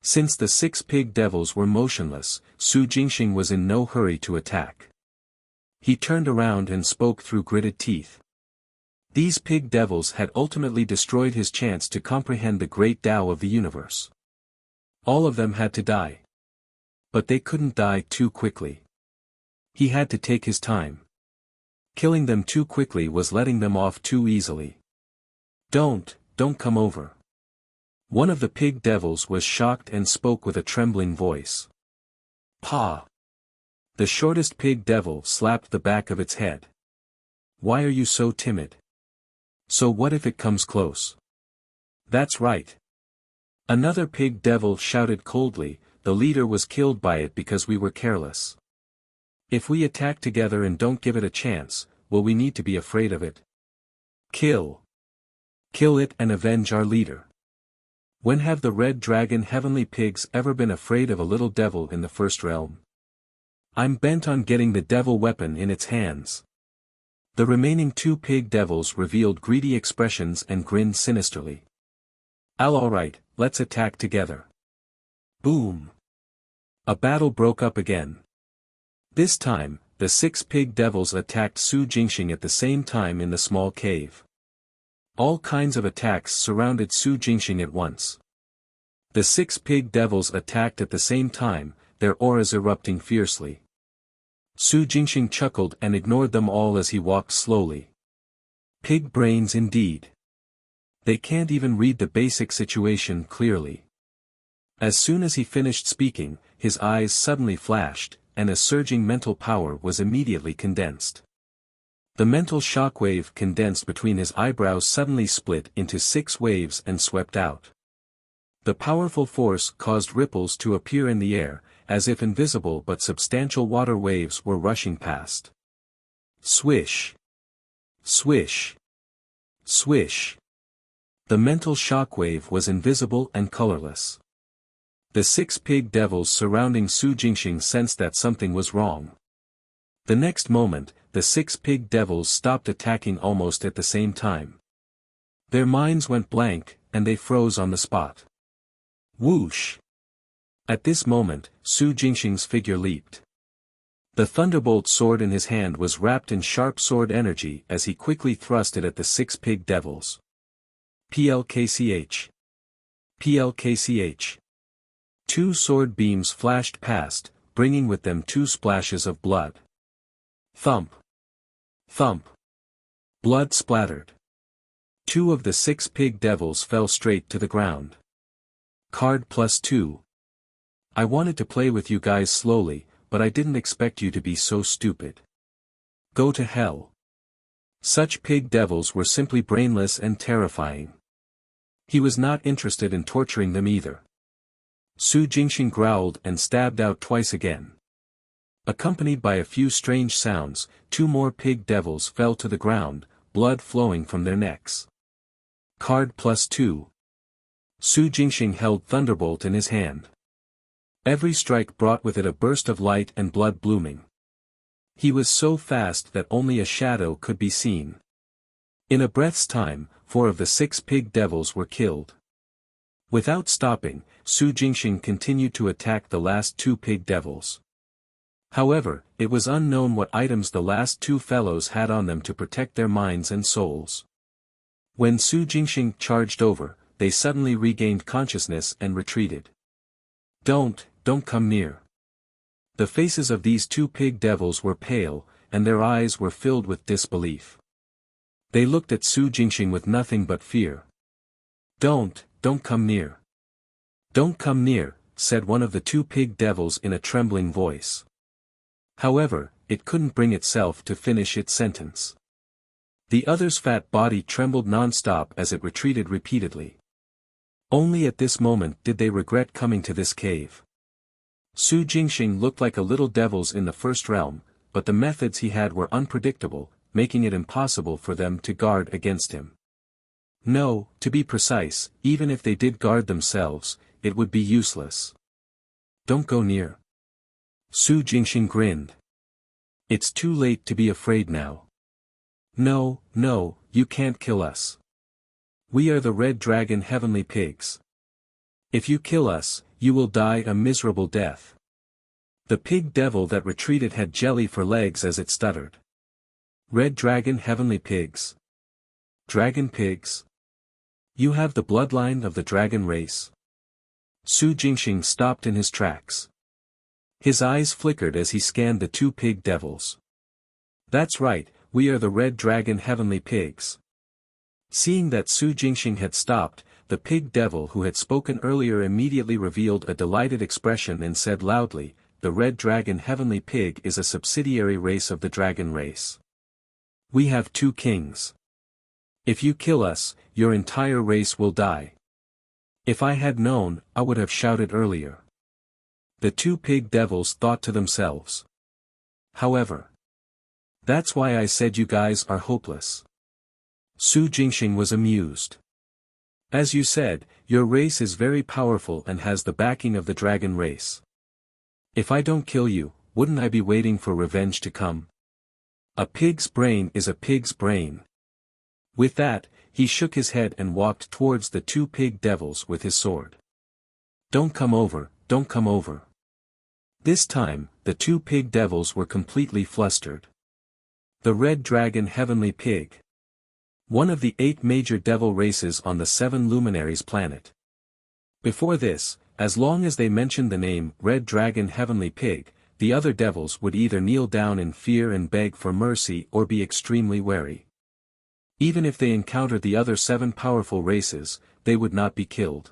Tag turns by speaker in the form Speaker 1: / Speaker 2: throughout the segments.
Speaker 1: Since the 6 pig devils were motionless, Su Jingxing was in no hurry to attack. He turned around and spoke through gritted teeth. These pig devils had ultimately destroyed his chance to comprehend the great Tao of the universe. All of them had to die. But they couldn't die too quickly. He had to take his time. Killing them too quickly was letting them off too easily. Don't come over. One of the pig devils was shocked and spoke with a trembling voice. Pa! The shortest pig devil slapped the back of its head. Why are you so timid? So what if it comes close? That's right. Another pig devil shouted coldly, the leader was killed by it because we were careless. If we attack together and don't give it a chance, will we need to be afraid of it? Kill it and avenge our leader. When have the red dragon heavenly pigs ever been afraid of a little devil in the first realm? I'm bent on getting the devil weapon in its hands. The remaining 2 pig devils revealed greedy expressions and grinned sinisterly. Alright, let's attack together. Boom! A battle broke up again. This time, the 6 pig devils attacked Su Jingxing at the same time in the small cave. All kinds of attacks surrounded Su Jingxing at once. The 6 pig devils attacked at the same time, their auras erupting fiercely. Su Jingxing chuckled and ignored them all as he walked slowly. Pig brains indeed. They can't even read the basic situation clearly. As soon as he finished speaking, his eyes suddenly flashed, and a surging mental power was immediately condensed. The mental shockwave condensed between his eyebrows suddenly split into 6 waves and swept out. The powerful force caused ripples to appear in the air, as if invisible but substantial water waves were rushing past. Swish! Swish! Swish! The mental shockwave was invisible and colorless. The 6 pig devils surrounding Su Jingxing sensed that something was wrong. The next moment, the 6 pig devils stopped attacking almost at the same time. Their minds went blank, and they froze on the spot. Whoosh! At this moment, Su Jingxing's figure leaped. The thunderbolt sword in his hand was wrapped in sharp sword energy as he quickly thrust it at the 6 pig devils. PLKCH. PLKCH. 2 sword beams flashed past, bringing with them 2 splashes of blood. Thump! Thump! Blood splattered. 2 of the 6 pig devils fell straight to the ground. Card +2. I wanted to play with you guys slowly, but I didn't expect you to be so stupid. Go to hell. Such pig devils were simply brainless and terrifying. He was not interested in torturing them either. Su Jingxing growled and stabbed out twice again. Accompanied by a few strange sounds, 2 more pig devils fell to the ground, blood flowing from their necks. Card +2. Su Jingxing held Thunderbolt in his hand. Every strike brought with it a burst of light and blood blooming. He was so fast that only a shadow could be seen. In a breath's time, 4 of the 6 pig devils were killed. Without stopping, Su Jingxing continued to attack the last 2 pig devils. However, it was unknown what items the last 2 fellows had on them to protect their minds and souls. When Su Jingxing charged over, they suddenly regained consciousness and retreated. Don't come near. The faces of these 2 pig devils were pale, and their eyes were filled with disbelief. They looked at Su Jingxing with nothing but fear. Don't come near. Don't come near, said one of the 2 pig devils in a trembling voice. However, it couldn't bring itself to finish its sentence. The other's fat body trembled non-stop as it retreated repeatedly. Only at this moment did they regret coming to this cave. Su Jingxing looked like a little devils in the first realm, but the methods he had were unpredictable, making it impossible for them to guard against him. No, to be precise, even if they did guard themselves, it would be useless. Don't go near. Su Jingxing grinned. It's too late to be afraid now. No, you can't kill us. We are the Red Dragon Heavenly Pigs. If you kill us, You will die a miserable death. The pig devil that retreated had jelly for legs as it stuttered. Red dragon heavenly pigs. Dragon pigs? You have the bloodline of the dragon race. Su Jingxing stopped in his tracks. His eyes flickered as he scanned the two pig devils. That's right, we are the red dragon heavenly pigs. Seeing that Su Jingxing had stopped, the pig devil who had spoken earlier immediately revealed a delighted expression and said loudly, the red dragon heavenly pig is a subsidiary race of the dragon race. We have two kings. If you kill us, your entire race will die. If I had known, I would have shouted earlier. The two pig devils thought to themselves. However, that's why I said you guys are hopeless. Su Jingxing was amused. As you said, your race is very powerful and has the backing of the dragon race. If I don't kill you, wouldn't I be waiting for revenge to come? A pig's brain is a pig's brain. With that, he shook his head and walked towards the two pig devils with his sword. Don't come over, don't come over. This time, the two pig devils were completely flustered. The red dragon heavenly pig. One of the 8 major devil races on the 7 luminaries planet. Before this, as long as they mentioned the name Red Dragon Heavenly Pig, the other devils would either kneel down in fear and beg for mercy or be extremely wary. Even if they encountered the other 7 powerful races, they would not be killed.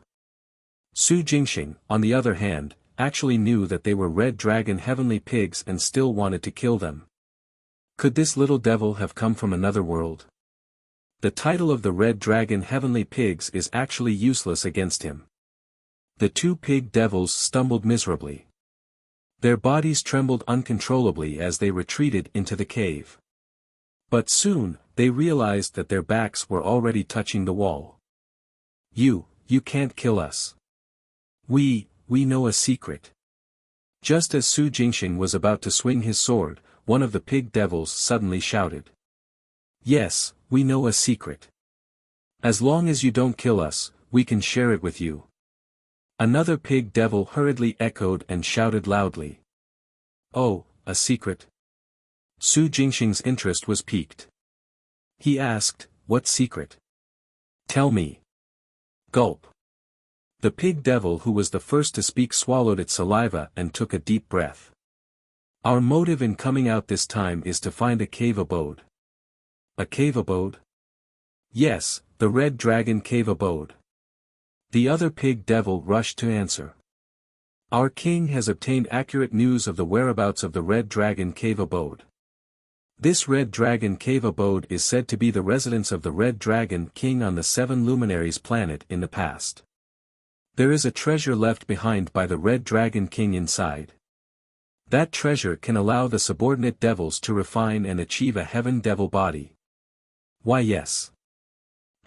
Speaker 1: Su Jingxing, on the other hand, actually knew that they were Red Dragon Heavenly Pigs and still wanted to kill them. Could this little devil have come from another world? The title of the Red Dragon Heavenly Pigs is actually useless against him. The two pig devils stumbled miserably. Their bodies trembled uncontrollably as they retreated into the cave. But soon, they realized that their backs were already touching the wall. You can't kill us. We know a secret. Just as Su Jingxing was about to swing his sword, one of the pig devils suddenly shouted. Yes, we know a secret. As long as you don't kill us, we can share it with you. Another pig devil hurriedly echoed and shouted loudly. Oh, a secret? Su Jingxing's interest was piqued. He asked, what secret? Tell me. Gulp. The pig devil who was the first to speak swallowed its saliva and took a deep breath. Our motive in coming out this time is to find a cave abode. A cave abode? Yes, the Red Dragon Cave Abode. The other pig devil rushed to answer. Our king has obtained accurate news of the whereabouts of the Red Dragon Cave Abode. This Red Dragon Cave Abode is said to be the residence of the Red Dragon King on the 7 luminaries planet in the past. There is a treasure left behind by the Red Dragon King inside. That treasure can allow the subordinate devils to refine and achieve a heaven devil body. Why yes.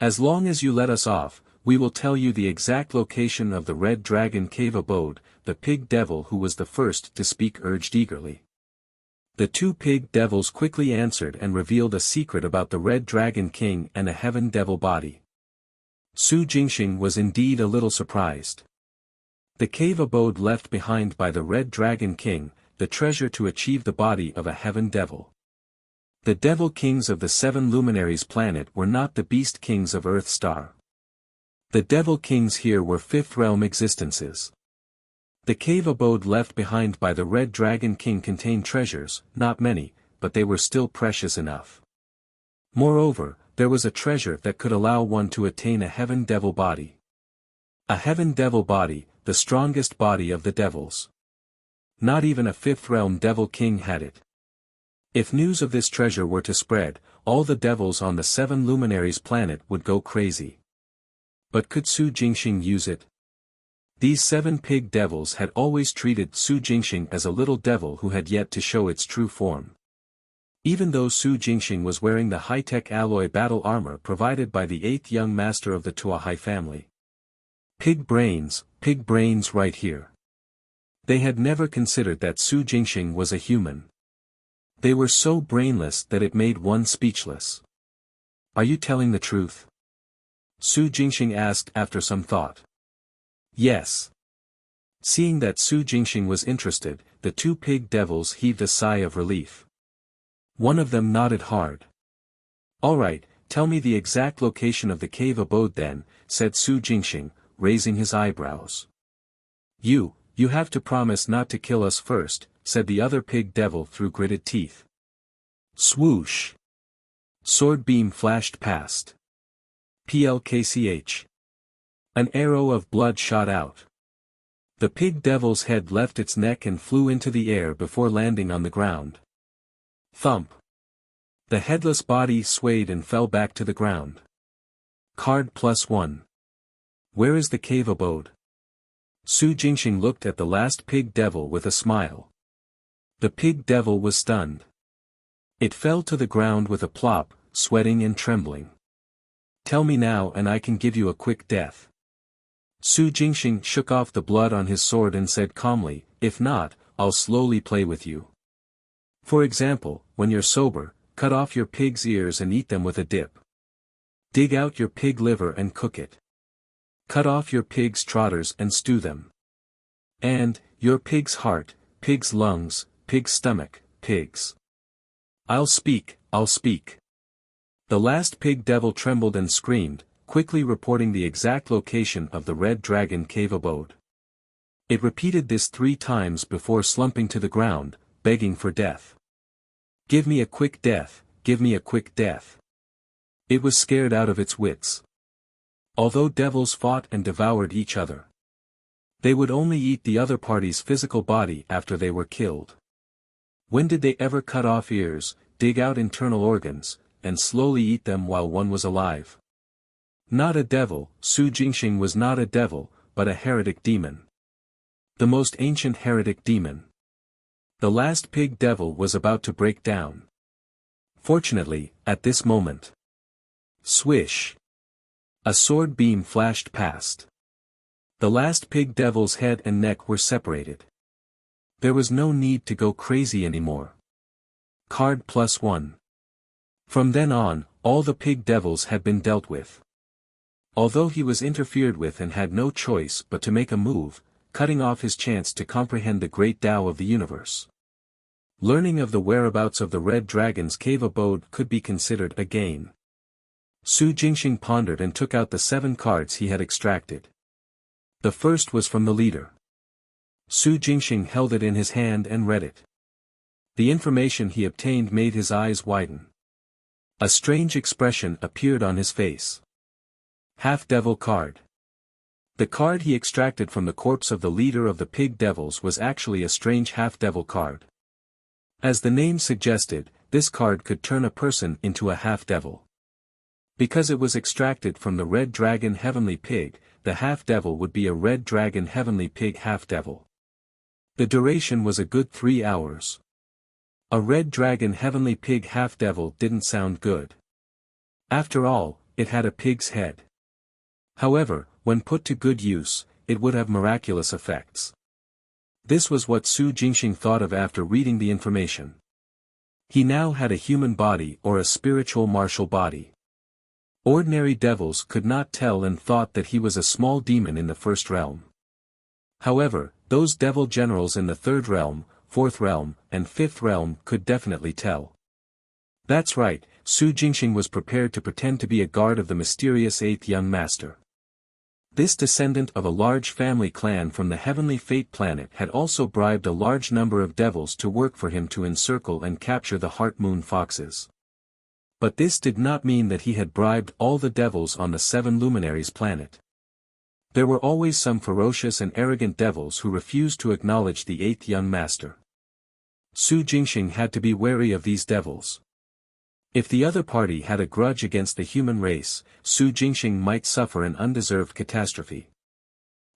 Speaker 1: As long as you let us off, we will tell you the exact location of the Red Dragon Cave Abode, the pig devil who was the first to speak urged eagerly. The two pig devils quickly answered and revealed a secret about the Red Dragon King and a heaven devil body. Su Jingxing was indeed a little surprised. The cave abode left behind by the Red Dragon King, the treasure to achieve the body of a heaven devil. The devil kings of the 7 luminaries planet were not the beast kings of Earth Star. The devil kings here were 5th realm existences. The cave abode left behind by the Red Dragon King contained treasures, not many, but they were still precious enough. Moreover, there was a treasure that could allow one to attain a heaven devil body. A heaven devil body, the strongest body of the devils. Not even a 5th realm devil king had it. If news of this treasure were to spread, all the devils on the 7 luminaries planet would go crazy. But could Su Jingxing use it? These 7 pig devils had always treated Su Jingxing as a little devil who had yet to show its true form. Even though Su Jingxing was wearing the high-tech alloy battle armor provided by the 8th young master of the Tuahai family. Pig brains right here. They had never considered that Su Jingxing was a human. They were so brainless that it made one speechless. Are you telling the truth? Su Jingxing asked after some thought. Yes. Seeing that Su Jingxing was interested, the two pig devils heaved a sigh of relief. One of them nodded hard. "All right, tell me the exact location of the cave abode then," said Su Jingxing, raising his eyebrows. You have to promise not to kill us first," said the other pig devil through gritted teeth. Swoosh! Sword beam flashed past. Plkch. An arrow of blood shot out. The pig devil's head left its neck and flew into the air before landing on the ground. Thump! The headless body swayed and fell back to the ground. Card +1. Where is the cave abode? Su Jingxing looked at the last pig devil with a smile. The pig devil was stunned. It fell to the ground with a plop, sweating and trembling. "Tell me now and I can give you a quick death." Su Jingxing shook off the blood on his sword and said calmly, "If not, I'll slowly play with you. For example, when you're sober, cut off your pig's ears and eat them with a dip. Dig out your pig liver and cook it. Cut off your pig's trotters and stew them. And, your pig's heart, pig's lungs, pig's stomach, pig's." I'll speak. The last pig devil trembled and screamed, quickly reporting the exact location of the red dragon cave abode. It repeated this 3 times before slumping to the ground, begging for death. "Give me a quick death, give me a quick death." It was scared out of its wits. Although devils fought and devoured each other, they would only eat the other party's physical body after they were killed. When did they ever cut off ears, dig out internal organs, and slowly eat them while one was alive? Not a devil. Su Jingxing was not a devil, but a heretic demon. The most ancient heretic demon. The last pig devil was about to break down. Fortunately, at this moment. Swish! A sword beam flashed past. The last pig devil's head and neck were separated. There was no need to go crazy anymore. Card +1. From then on, all the pig devils had been dealt with. Although he was interfered with and had no choice but to make a move, cutting off his chance to comprehend the great Tao of the universe. Learning of the whereabouts of the red dragon's cave abode could be considered a gain. Su Jingxing pondered and took out the 7 cards he had extracted. The first was from the leader. Su Jingxing held it in his hand and read it. The information he obtained made his eyes widen. A strange expression appeared on his face. Half-devil card. The card he extracted from the corpse of the leader of the pig devils was actually a strange half-devil card. As the name suggested, this card could turn a person into a half-devil. Because it was extracted from the red dragon heavenly pig, the half-devil would be a red dragon heavenly pig half-devil. The duration was a good 3 hours. A red dragon heavenly pig half-devil didn't sound good. After all, it had a pig's head. However, when put to good use, it would have miraculous effects. This was what Su Jingxing thought of after reading the information. He now had a human body or a spiritual martial body. Ordinary devils could not tell and thought that he was a small demon in the first realm. However, those devil generals in the 3rd realm, 4th realm, and 5th realm could definitely tell. That's right, Su Jingxing was prepared to pretend to be a guard of the mysterious 8th young master. This descendant of a large family clan from the heavenly fate planet had also bribed a large number of devils to work for him to encircle and capture the Heart Moon Foxes. But this did not mean that he had bribed all the devils on the 7 luminaries planet. There were always some ferocious and arrogant devils who refused to acknowledge the 8th young master. Su Jingxing had to be wary of these devils. If the other party had a grudge against the human race, Su Jingxing might suffer an undeserved catastrophe.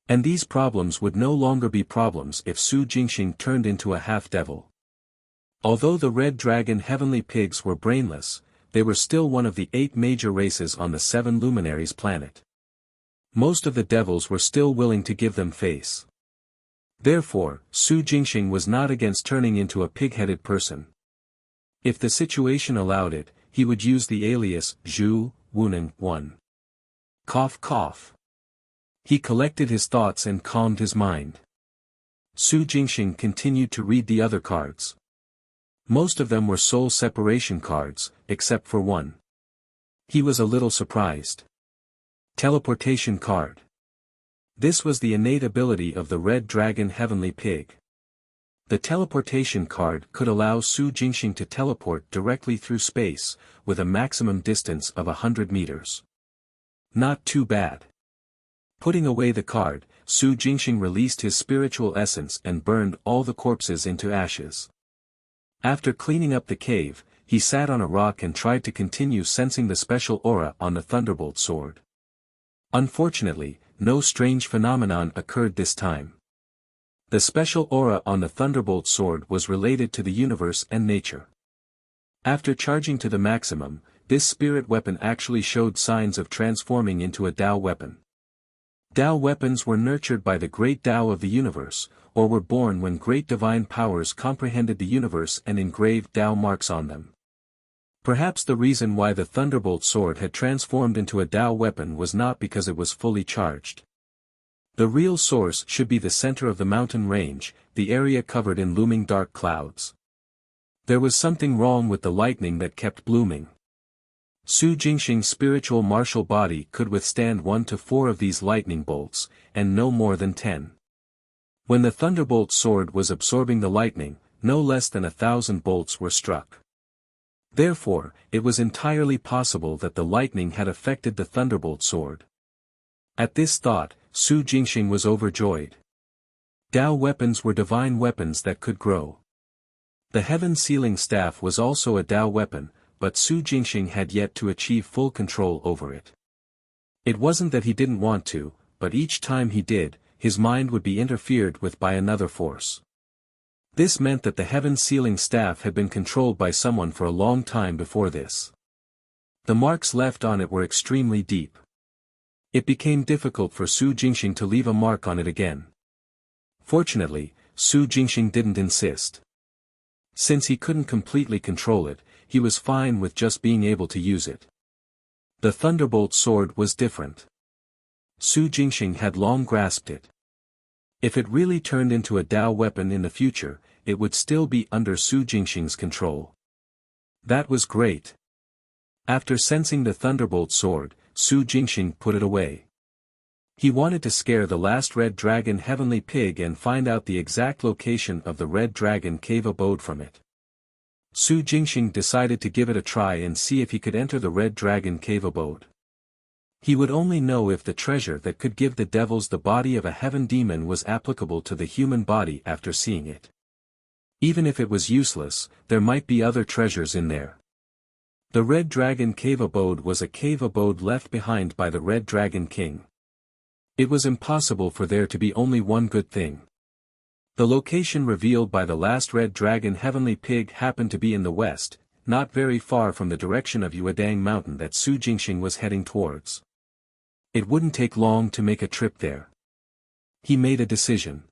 Speaker 1: And these problems would no longer be problems if Su Jingxing turned into a half-devil. Although the red dragon heavenly pigs were brainless, they were still one of the 8 major races on the 7 luminaries planet. Most of the devils were still willing to give them face. Therefore, Su Jingxing was not against turning into a pig-headed person. If the situation allowed it, he would use the alias, Zhu, Wunan, 1. Cough cough. He collected his thoughts and calmed his mind. Su Jingxing continued to read the other cards. Most of them were soul separation cards, except for one. He was a little surprised. Teleportation card. This was the innate ability of the Red Dragon Heavenly Pig. The teleportation card could allow Su Jingxing to teleport directly through space, with a maximum distance of 100 meters. Not too bad. Putting away the card, Su Jingxing released his spiritual essence and burned all the corpses into ashes. After cleaning up the cave, he sat on a rock and tried to continue sensing the special aura on the Thunderbolt sword. Unfortunately, no strange phenomenon occurred this time. The special aura on the Thunderbolt sword was related to the universe and nature. After charging to the maximum, this spirit weapon actually showed signs of transforming into a Dao weapon. Dao weapons were nurtured by the great Dao of the universe, or were born when great divine powers comprehended the universe and engraved Dao marks on them. Perhaps the reason why the Thunderbolt sword had transformed into a Dao weapon was not because it was fully charged. The real source should be the center of the mountain range, the area covered in looming dark clouds. There was something wrong with the lightning that kept blooming. Su Jingxing's spiritual martial body could withstand 1 to 4 of these lightning bolts, and no more than 10. When the Thunderbolt sword was absorbing the lightning, no less than 1,000 bolts were struck. Therefore, it was entirely possible that the lightning had affected the Thunderbolt sword. At this thought, Su Jingxing was overjoyed. Dao weapons were divine weapons that could grow. The heaven sealing staff was also a Dao weapon, but Su Jingxing had yet to achieve full control over it. It wasn't that he didn't want to, but each time he did, his mind would be interfered with by another force. This meant that the heaven sealing staff had been controlled by someone for a long time before this. The marks left on it were extremely deep. It became difficult for Su Jingxing to leave a mark on it again. Fortunately, Su Jingxing didn't insist. Since he couldn't completely control it, he was fine with just being able to use it. The Thunderbolt sword was different. Su Jingxing had long grasped it. If it really turned into a Dao weapon in the future, it would still be under Su Jingxing's control. That was great. After sensing the Thunderbolt sword, Su Jingxing put it away. He wanted to scare the last Red Dragon Heavenly Pig and find out the exact location of the Red Dragon cave abode from it. Su Jingxing decided to give it a try and see if he could enter the Red Dragon cave abode. He would only know if the treasure that could give the devils the body of a heaven demon was applicable to the human body after seeing it. Even if it was useless, there might be other treasures in there. The Red Dragon cave abode was a cave abode left behind by the Red Dragon King. It was impossible for there to be only one good thing. The location revealed by the last Red Dragon Heavenly Pig happened to be in the west, not very far from the direction of Yuedang Mountain that Su Jingxing was heading towards. It wouldn't take long to make a trip there. He made a decision.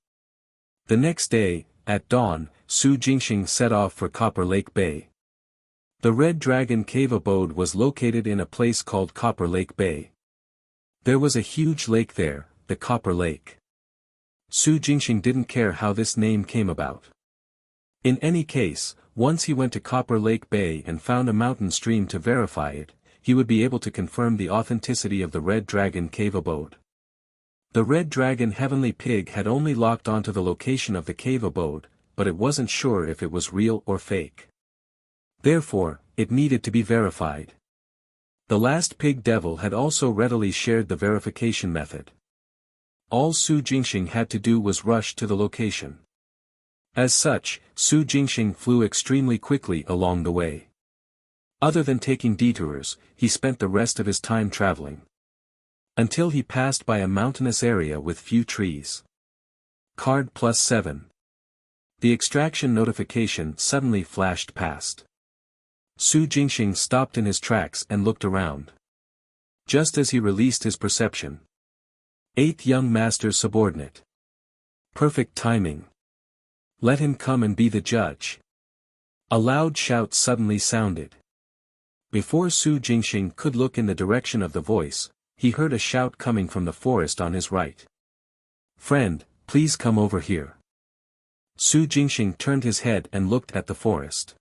Speaker 1: The next day, at dawn, Su Jingxing set off for Copper Lake Bay. The Red Dragon cave abode was located in a place called Copper Lake Bay. There was a huge lake there, the Copper Lake. Su Jingxing didn't care how this name came about. In any case, once he went to Copper Lake Bay and found a mountain stream to verify it, he would be able to confirm the authenticity of the Red Dragon cave abode. The Red Dragon Heavenly Pig had only locked onto the location of the cave abode, but it wasn't sure if it was real or fake. Therefore, it needed to be verified. The last pig devil had also readily shared the verification method. All Su Jingxing had to do was rush to the location. As such, Su Jingxing flew extremely quickly along the way. Other than taking detours, he spent the rest of his time traveling. Until he passed by a mountainous area with few trees. Card +7. The extraction notification suddenly flashed past. Su Jingxing stopped in his tracks and looked around. Just as he released his perception. 8th Young Master's subordinate. Perfect timing. Let him come and be the judge. A loud shout suddenly sounded. Before Su Jingxing could look in the direction of the voice, he heard a shout coming from the forest on his right. Friend, please come over here. Su Jingxing turned his head and looked at the forest.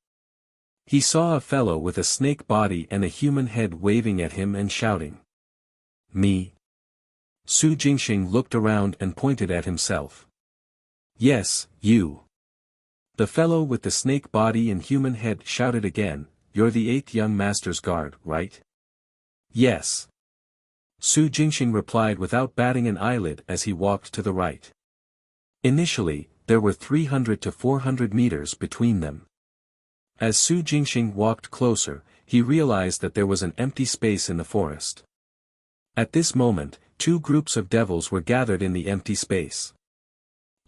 Speaker 1: He saw a fellow with a snake body and a human head waving at him and shouting. Me? Su Jingxing looked around and pointed at himself. Yes, you. The fellow with the snake body and human head shouted again, you're the 8th young master's guard, right? Yes. Su Jingxing replied without batting an eyelid as he walked to the right. Initially, there were 300 to 400 meters between them. As Su Jingxing walked closer, he realized that there was an empty space in the forest. At this moment, 2 groups of devils were gathered in the empty space.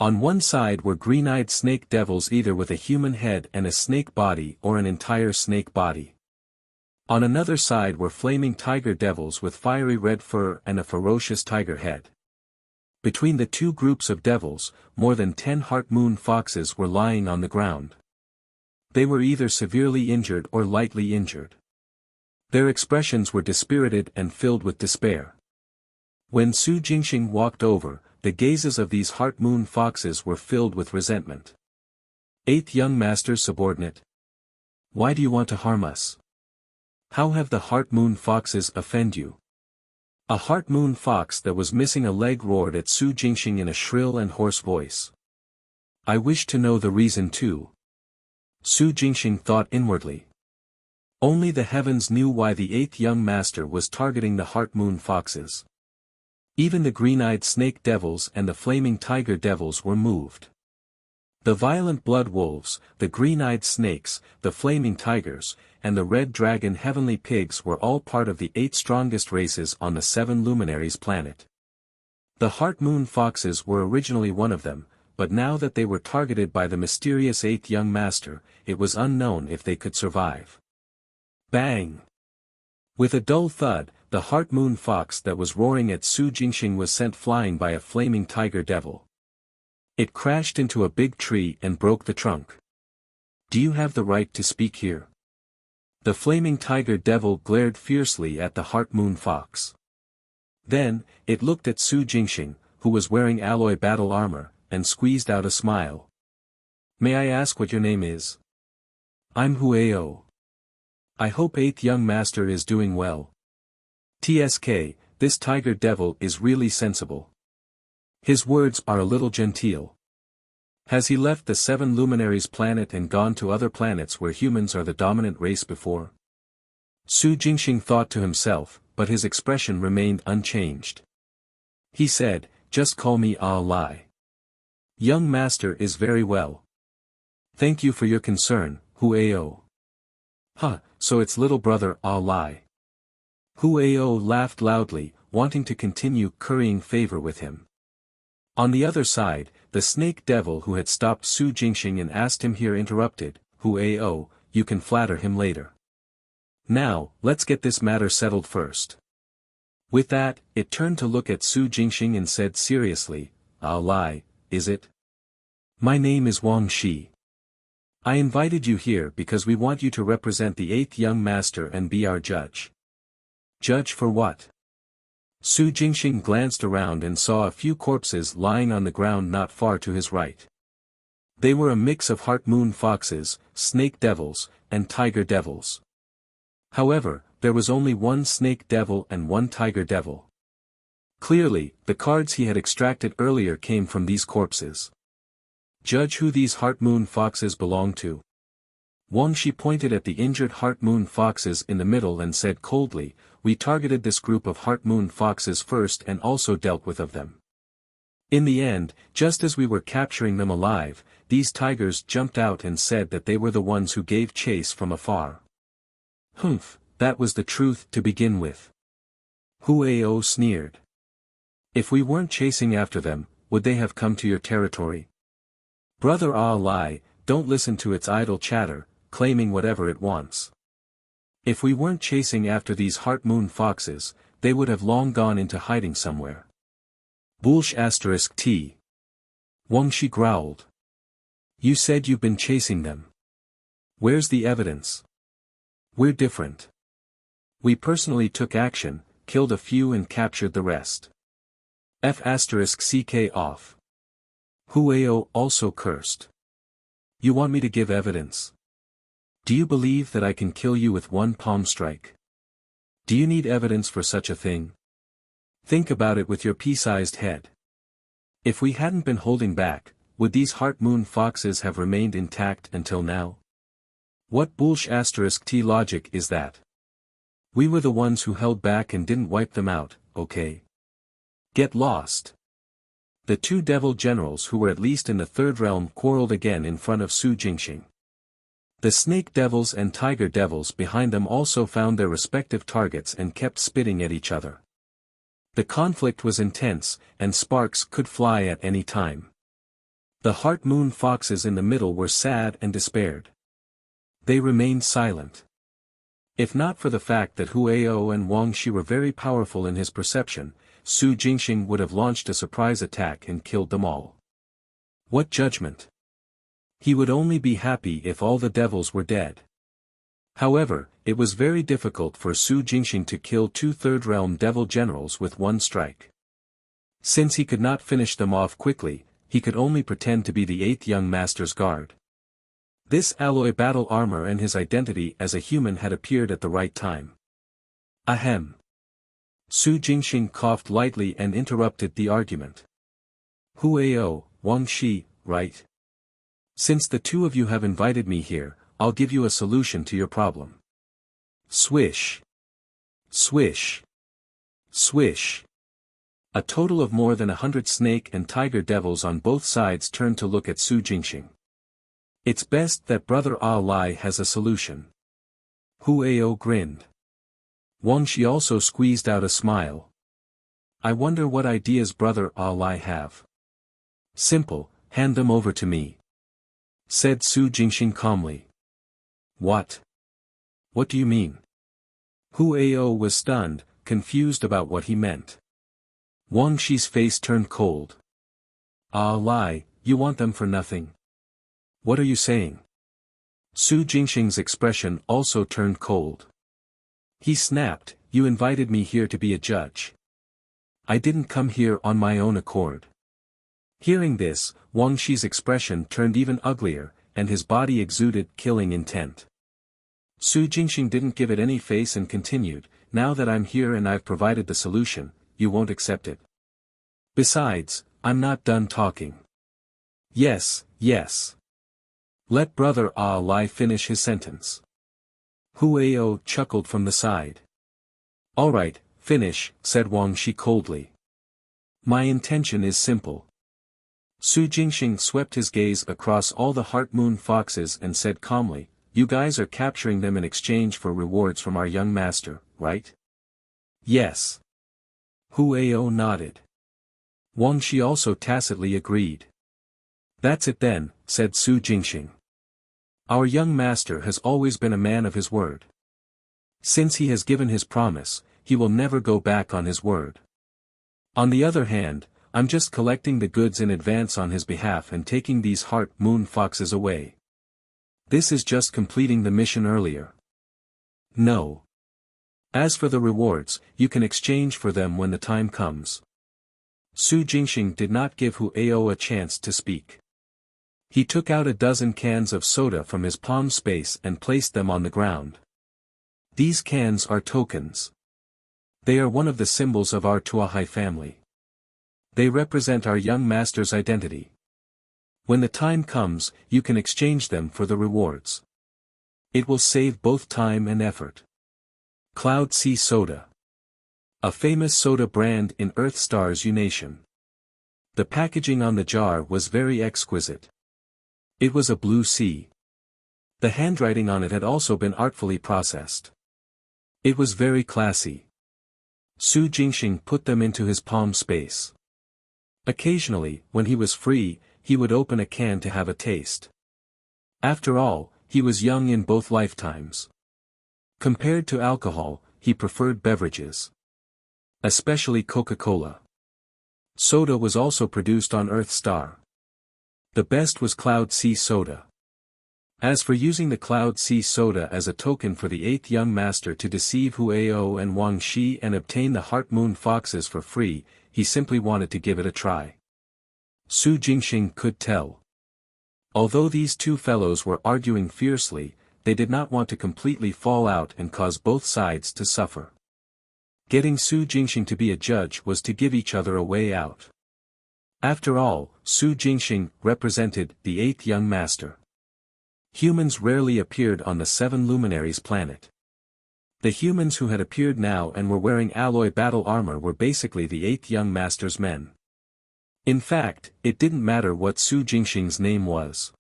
Speaker 1: On one side were green-eyed snake devils either with a human head and a snake body or an entire snake body. On another side were flaming tiger devils with fiery red fur and a ferocious tiger head. Between the 2 groups of devils, more than 10 heart-moon foxes were lying on the ground. They were either severely injured or lightly injured. Their expressions were dispirited and filled with despair. When Su Jingxing walked over, the gazes of these heart-moon foxes were filled with resentment. 8th young master's subordinate. Why do you want to harm us? How have the heart-moon foxes offend you? A heart-moon fox that was missing a leg roared at Su Jingxing in a shrill and hoarse voice. I wish to know the reason too. Su Jingxing thought inwardly. Only the heavens knew why the 8th young master was targeting the heart-moon foxes. Even the green-eyed snake devils and the flaming tiger devils were moved. The violent blood wolves, the green-eyed snakes, the flaming tigers, and the red dragon heavenly pigs were all part of the 8 strongest races on the 7 luminaries planet. The heart-moon foxes were originally one of them, but now that they were targeted by the mysterious 8th young master, it was unknown if they could survive. Bang! With a dull thud, the heart-moon fox that was roaring at Su Jingxing was sent flying by a flaming tiger devil. It crashed into a big tree and broke the trunk. Do you have the right to speak here? The flaming tiger devil glared fiercely at the heart-moon fox. Then, it looked at Su Jingxing, who was wearing alloy battle armor, and squeezed out a smile. May I ask what your name is? I'm Huao. I hope 8th young master is doing well. TSK, this tiger devil is really sensible. His words are a little genteel. Has he left the 7 luminaries planet and gone to other planets where humans are the dominant race before? Su Jingxing thought to himself, but his expression remained unchanged. He said, just call me Lai. Young master is very well. Thank you for your concern, Huao. Huh, so it's little brother Lai. Huao laughed loudly, wanting to continue currying favor with him. On the other side, the snake devil who had stopped Su Jingxing and asked him here interrupted, Huao, you can flatter him later. Now, let's get this matter settled first. With that, it turned to look at Su Jingxing and said seriously, Lai, is it? My name is Wang Shi. I invited you here because we want you to represent the 8th young master and be our judge. Judge for what? Su Jingxing glanced around and saw a few corpses lying on the ground not far to his right. They were a mix of heart-moon foxes, snake devils, and tiger devils. However, there was only 1 snake devil and 1 tiger devil. Clearly, the cards he had extracted earlier came from these corpses. Judge who these heart-moon foxes belong to. Wang Shi pointed at the injured heart-moon foxes in the middle and said coldly, we targeted this group of heart-moon foxes first and also dealt with of them. In the end, just as we were capturing them alive, these tigers jumped out and said that they were the ones who gave chase from afar. Humph, that was the truth to begin with. Huao sneered. If we weren't chasing after them, would they have come to your territory? Brother Lai, don't listen to its idle chatter, claiming whatever it wants. If we weren't chasing after these heart-moon foxes, they would have long gone into hiding somewhere. Bullsh *T. Wang Shi growled. You said you've been chasing them. Where's the evidence? We're different. We personally took action, killed a few and captured the rest. F***ck off. Huao also cursed. You want me to give evidence? Do you believe that I can kill you with one palm strike? Do you need evidence for such a thing? Think about it with your pea-sized head. If we hadn't been holding back, would these heart-moon foxes have remained intact until now? What **t logic is that? We were the ones who held back and didn't wipe them out, okay? Get lost. The two devil generals who were at least in the third realm quarreled again in front of Su Jingxing. The snake devils and tiger devils behind them also found their respective targets and kept spitting at each other. The conflict was intense, and sparks could fly at any time. The heart-moon foxes in the middle were sad and despaired. They remained silent. If not for the fact that Huao and Wang Shi were very powerful in his perception, Su Jingxing would have launched a surprise attack and killed them all. What judgment! He would only be happy if all the devils were dead. However, it was very difficult for Su Jingxing to kill two third-realm devil generals with one strike. Since he could not finish them off quickly, he could only pretend to be the eighth young master's guard. This alloy battle armor and his identity as a human had appeared at the right time. Ahem. Su Jingxing coughed lightly and interrupted the argument. Huao, Wang Shi, right? Since the two of you have invited me here, I'll give you a solution to your problem. Swish. Swish. Swish. A total of more than 100 snake and tiger devils on both sides turned to look at Su Jingxing. It's best that Brother Ah Lai has a solution. Huao grinned. Wang Shi also squeezed out a smile. I wonder what ideas Brother Ah Lai have. Simple, hand them over to me, said Su Jingxing calmly. What? What do you mean? Huao was stunned, confused about what he meant. Wang Shi's face turned cold. Ah Lai, you want them for nothing? What are you saying? Su Jingxing's expression also turned cold. He snapped, you invited me here to be a judge. I didn't come here on my own accord. Hearing this, Wang Shi's expression turned even uglier, and his body exuded killing intent. Su Jingxing didn't give it any face and continued, now that I'm here and I've provided the solution, you won't accept it. Besides, I'm not done talking. Yes, yes. Let Brother Ah Lai finish his sentence. Huao chuckled from the side. All right, finish, said Wang Shi coldly. My intention is simple. Su Jingxing swept his gaze across all the heart-moon foxes and said calmly, you guys are capturing them in exchange for rewards from our young master, right? Yes. Huao nodded. Wang Shi also tacitly agreed. That's it then, said Su Jingxing. Our young master has always been a man of his word. Since he has given his promise, he will never go back on his word. On the other hand, I'm just collecting the goods in advance on his behalf and taking these heart-moon foxes away. This is just completing the mission earlier. No. As for the rewards, you can exchange for them when the time comes. Su Jingxing did not give Huao a chance to speak. He took out a dozen cans of soda from his palm space and placed them on the ground. These cans are tokens. They are one of the symbols of our Tuahai family. They represent our young master's identity. When the time comes, you can exchange them for the rewards. It will save both time and effort. Cloud Sea Soda. A famous soda brand in Earthstar's U-Nation. The packaging on the jar was very exquisite. It was a blue sea. The handwriting on it had also been artfully processed. It was very classy. Su Jingxing put them into his palm space. Occasionally, when he was free, he would open a can to have a taste. After all, he was young in both lifetimes. Compared to alcohol, he preferred beverages. Especially Coca-Cola. Soda was also produced on Earthstar. The best was Cloud Sea Soda. As for using the Cloud Sea Soda as a token for the eighth young master to deceive Huao and Wang Shi and obtain the heart-moon foxes for free, he simply wanted to give it a try. Su Jingxing could tell. Although these two fellows were arguing fiercely, they did not want to completely fall out and cause both sides to suffer. Getting Su Jingxing to be a judge was to give each other a way out. After all, Su Jingxing represented the eighth young master. Humans rarely appeared on the seven luminaries planet. The humans who had appeared now and were wearing alloy battle armor were basically the eighth young master's men. In fact, it didn't matter what Su Jingxing's name was.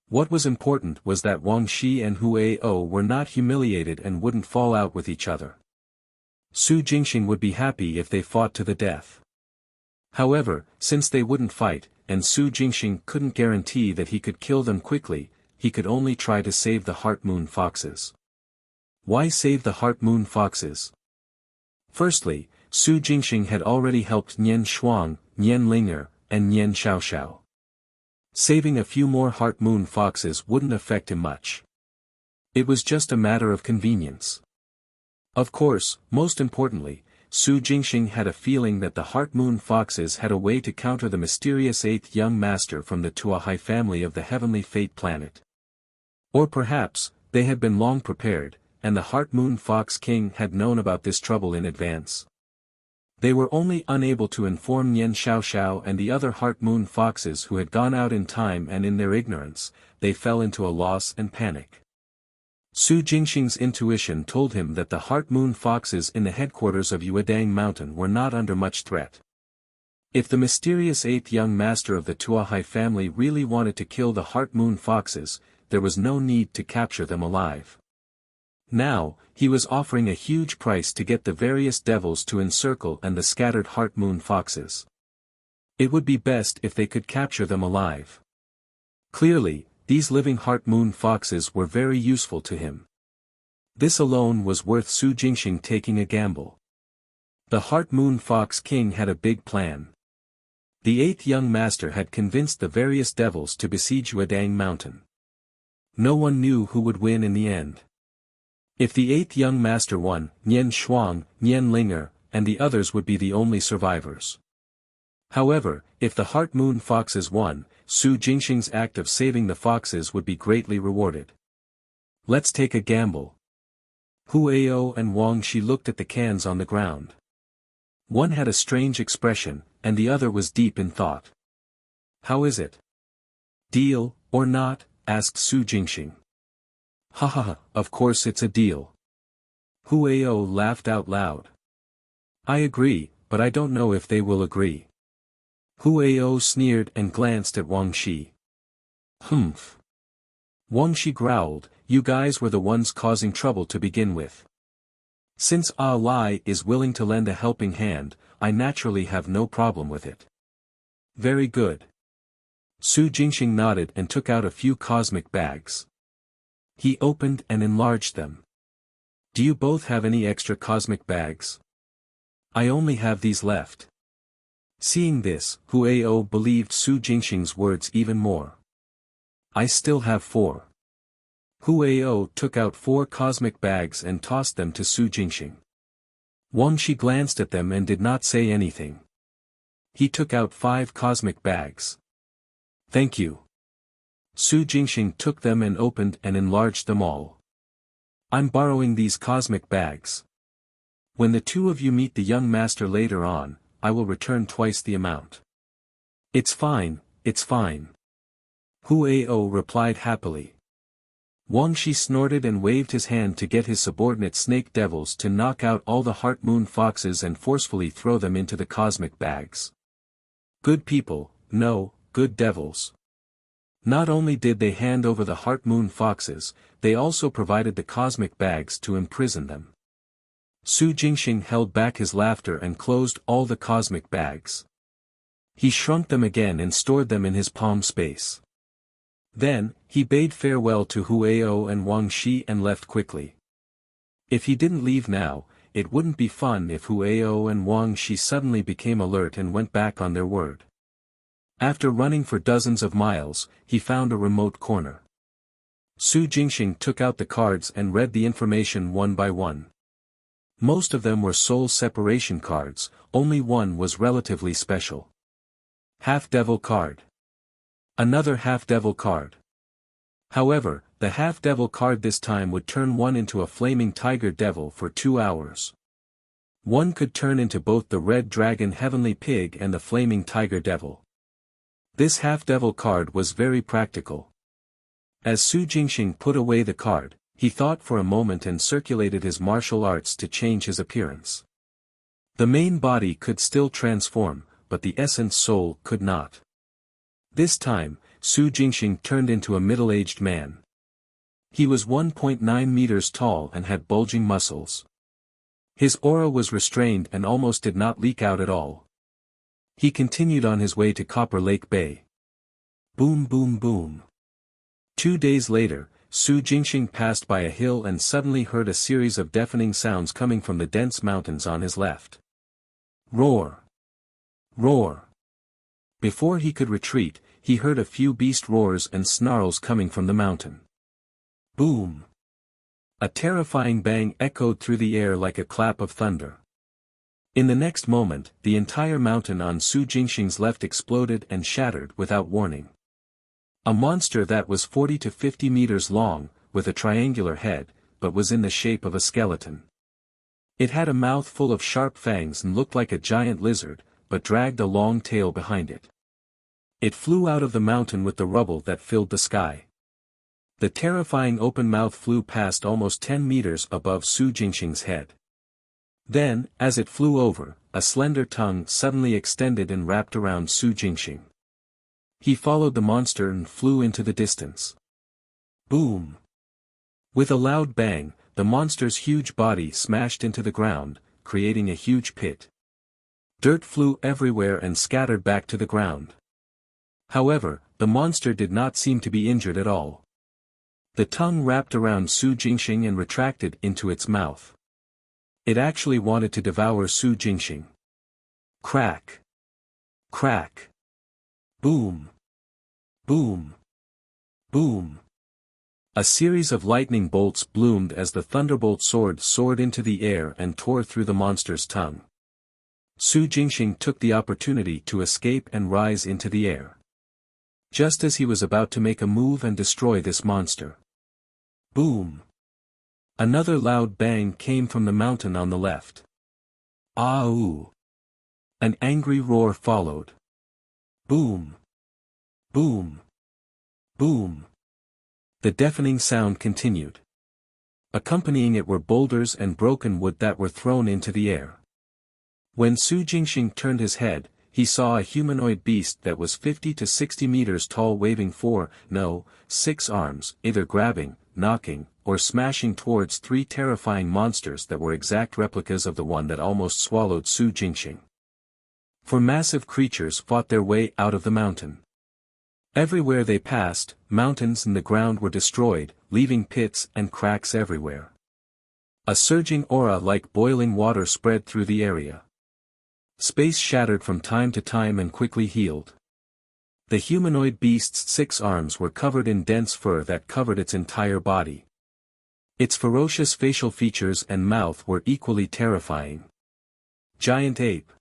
Speaker 1: What was important was that Wang Shi and Hu Ao were not humiliated and wouldn't fall out with each other. Su Jingxing would be happy if they fought to the death. However, since they wouldn't fight, and Su Jingxing couldn't guarantee that he could kill them quickly, he could only try to save the Heart Moon Foxes. Why save the Heart Moon Foxes? Firstly, Su Jingxing had already helped Nian Shuang, Nian Linger, and Nian Xiaoxiao. Saving a few more Heart Moon Foxes wouldn't affect him much. It was just a matter of convenience. Of course, most importantly, Su Jingxing had a feeling that the Heart Moon Foxes had a way to counter the mysterious eighth young master from the Tuahai family of the Heavenly Fate planet. Or perhaps, they had been long prepared, and the Heart Moon Fox King had known about this trouble in advance. They were only unable to inform Nian Xiaoxiao and the other Heart Moon Foxes who had gone out in time, and in their ignorance, they fell into a loss and panic. Su Jingxing's intuition told him that the Heart Moon Foxes in the headquarters of Yuedang Mountain were not under much threat. If the mysterious eighth young master of the Tuahai family really wanted to kill the Heart Moon Foxes, there was no need to capture them alive. Now, he was offering a huge price to get the various devils to encircle and the scattered Heart Moon Foxes. It would be best if they could capture them alive. Clearly, these living Heart Moon Foxes were very useful to him. This alone was worth Su Jingxing taking a gamble. The Heart Moon Fox King had a big plan. The eighth young master had convinced the various devils to besiege Yuedang Mountain. No one knew who would win in the end. If the eighth young master won, Nian Shuang, Nian Linger, and the others would be the only survivors. However, if the Heart Moon Foxes won, Su Jingxing's act of saving the foxes would be greatly rewarded. Let's take a gamble. Hu Ao and Wang Shi looked at the cans on the ground. One had a strange expression, and the other was deep in thought. How is it? Deal, or not? Asked Su Jingxing. Ha ha ha, of course it's a deal. Hu Ao laughed out loud. I agree, but I don't know if they will agree. Hu Ao sneered and glanced at Wang Shi. Humph. Wang Shi growled, you guys were the ones causing trouble to begin with. Since Ah Lai is willing to lend a helping hand, I naturally have no problem with it. Very good. Su Jingxing nodded and took out a few cosmic bags. He opened and enlarged them. Do you both have any extra cosmic bags? I only have these left. Seeing this, Hu Ao believed Su Jingxing's words even more. I still have 4. Hu Ao took out 4 cosmic bags and tossed them to Su Jingxing. Wang Shi glanced at them and did not say anything. He took out 5 cosmic bags. Thank you. Su Jingxing took them and opened and enlarged them all. I'm borrowing these cosmic bags. When the two of you meet the young master later on, I will return twice the amount. It's fine, it's fine. Hu Ao replied happily. Wang Shi snorted and waved his hand to get his subordinate snake devils to knock out all the Heart Moon Foxes and forcefully throw them into the cosmic bags. Good people, no, good devils. Not only did they hand over the Heart Moon Foxes, they also provided the cosmic bags to imprison them. Su Jingxing held back his laughter and closed all the cosmic bags. He shrunk them again and stored them in his palm space. Then, he bade farewell to Hu Ao and Wang Shi and left quickly. If he didn't leave now, it wouldn't be fun if Hu Ao and Wang Shi suddenly became alert and went back on their word. After running for dozens of miles, he found a remote corner. Su Jingxing took out the cards and read the information one by one. Most of them were soul separation cards, only one was relatively special. Half-Devil card. Another half-devil card. However, the half-devil card this time would turn one into a flaming tiger devil for 2 hours. One could turn into both the red dragon heavenly pig and the flaming tiger devil. This half-devil card was very practical. As Su Jingxing put away the card, he thought for a moment and circulated his martial arts to change his appearance. The main body could still transform, but the essence soul could not. This time, Su Jingxing turned into a middle-aged man. He was 1.9 meters tall and had bulging muscles. His aura was restrained and almost did not leak out at all. He continued on his way to Copper Lake Bay. Boom boom boom. 2 days later, Su Jingxing passed by a hill and suddenly heard a series of deafening sounds coming from the dense mountains on his left. Roar! Roar! Before he could retreat, he heard a few beast roars and snarls coming from the mountain. Boom! A terrifying bang echoed through the air like a clap of thunder. In the next moment, the entire mountain on Su Jingxing's left exploded and shattered without warning. A monster that was 40 to 50 meters long, with a triangular head, but was in the shape of a skeleton. It had a mouth full of sharp fangs and looked like a giant lizard, but dragged a long tail behind it. It flew out of the mountain with the rubble that filled the sky. The terrifying open mouth flew past almost 10 meters above Su Jingxing's head. Then, as it flew over, a slender tongue suddenly extended and wrapped around Su Jingxing. He followed the monster and flew into the distance. Boom! With a loud bang, the monster's huge body smashed into the ground, creating a huge pit. Dirt flew everywhere and scattered back to the ground. However, the monster did not seem to be injured at all. The tongue wrapped around Su Jingxing and retracted into its mouth. It actually wanted to devour Su Jingxing. Crack! Crack! Boom! Boom! Boom! A series of lightning bolts bloomed as the thunderbolt sword soared into the air and tore through the monster's tongue. Su Jingxing took the opportunity to escape and rise into the air. Just as he was about to make a move and destroy this monster. Boom! Another loud bang came from the mountain on the left. Ah-oo! An angry roar followed. Boom! Boom! Boom! The deafening sound continued. Accompanying it were boulders and broken wood that were thrown into the air. When Su Jingxing turned his head, he saw a humanoid beast that was 50 to 60 meters tall waving 6 arms, either grabbing, knocking, or smashing towards 3 terrifying monsters that were exact replicas of the one that almost swallowed Su Jingxing. 4 massive creatures fought their way out of the mountain. Everywhere they passed, mountains and the ground were destroyed, leaving pits and cracks everywhere. A surging aura like boiling water spread through the area. Space shattered from time to time and quickly healed. The humanoid beast's 6 arms were covered in dense fur that covered its entire body. Its ferocious facial features and mouth were equally terrifying. Giant ape.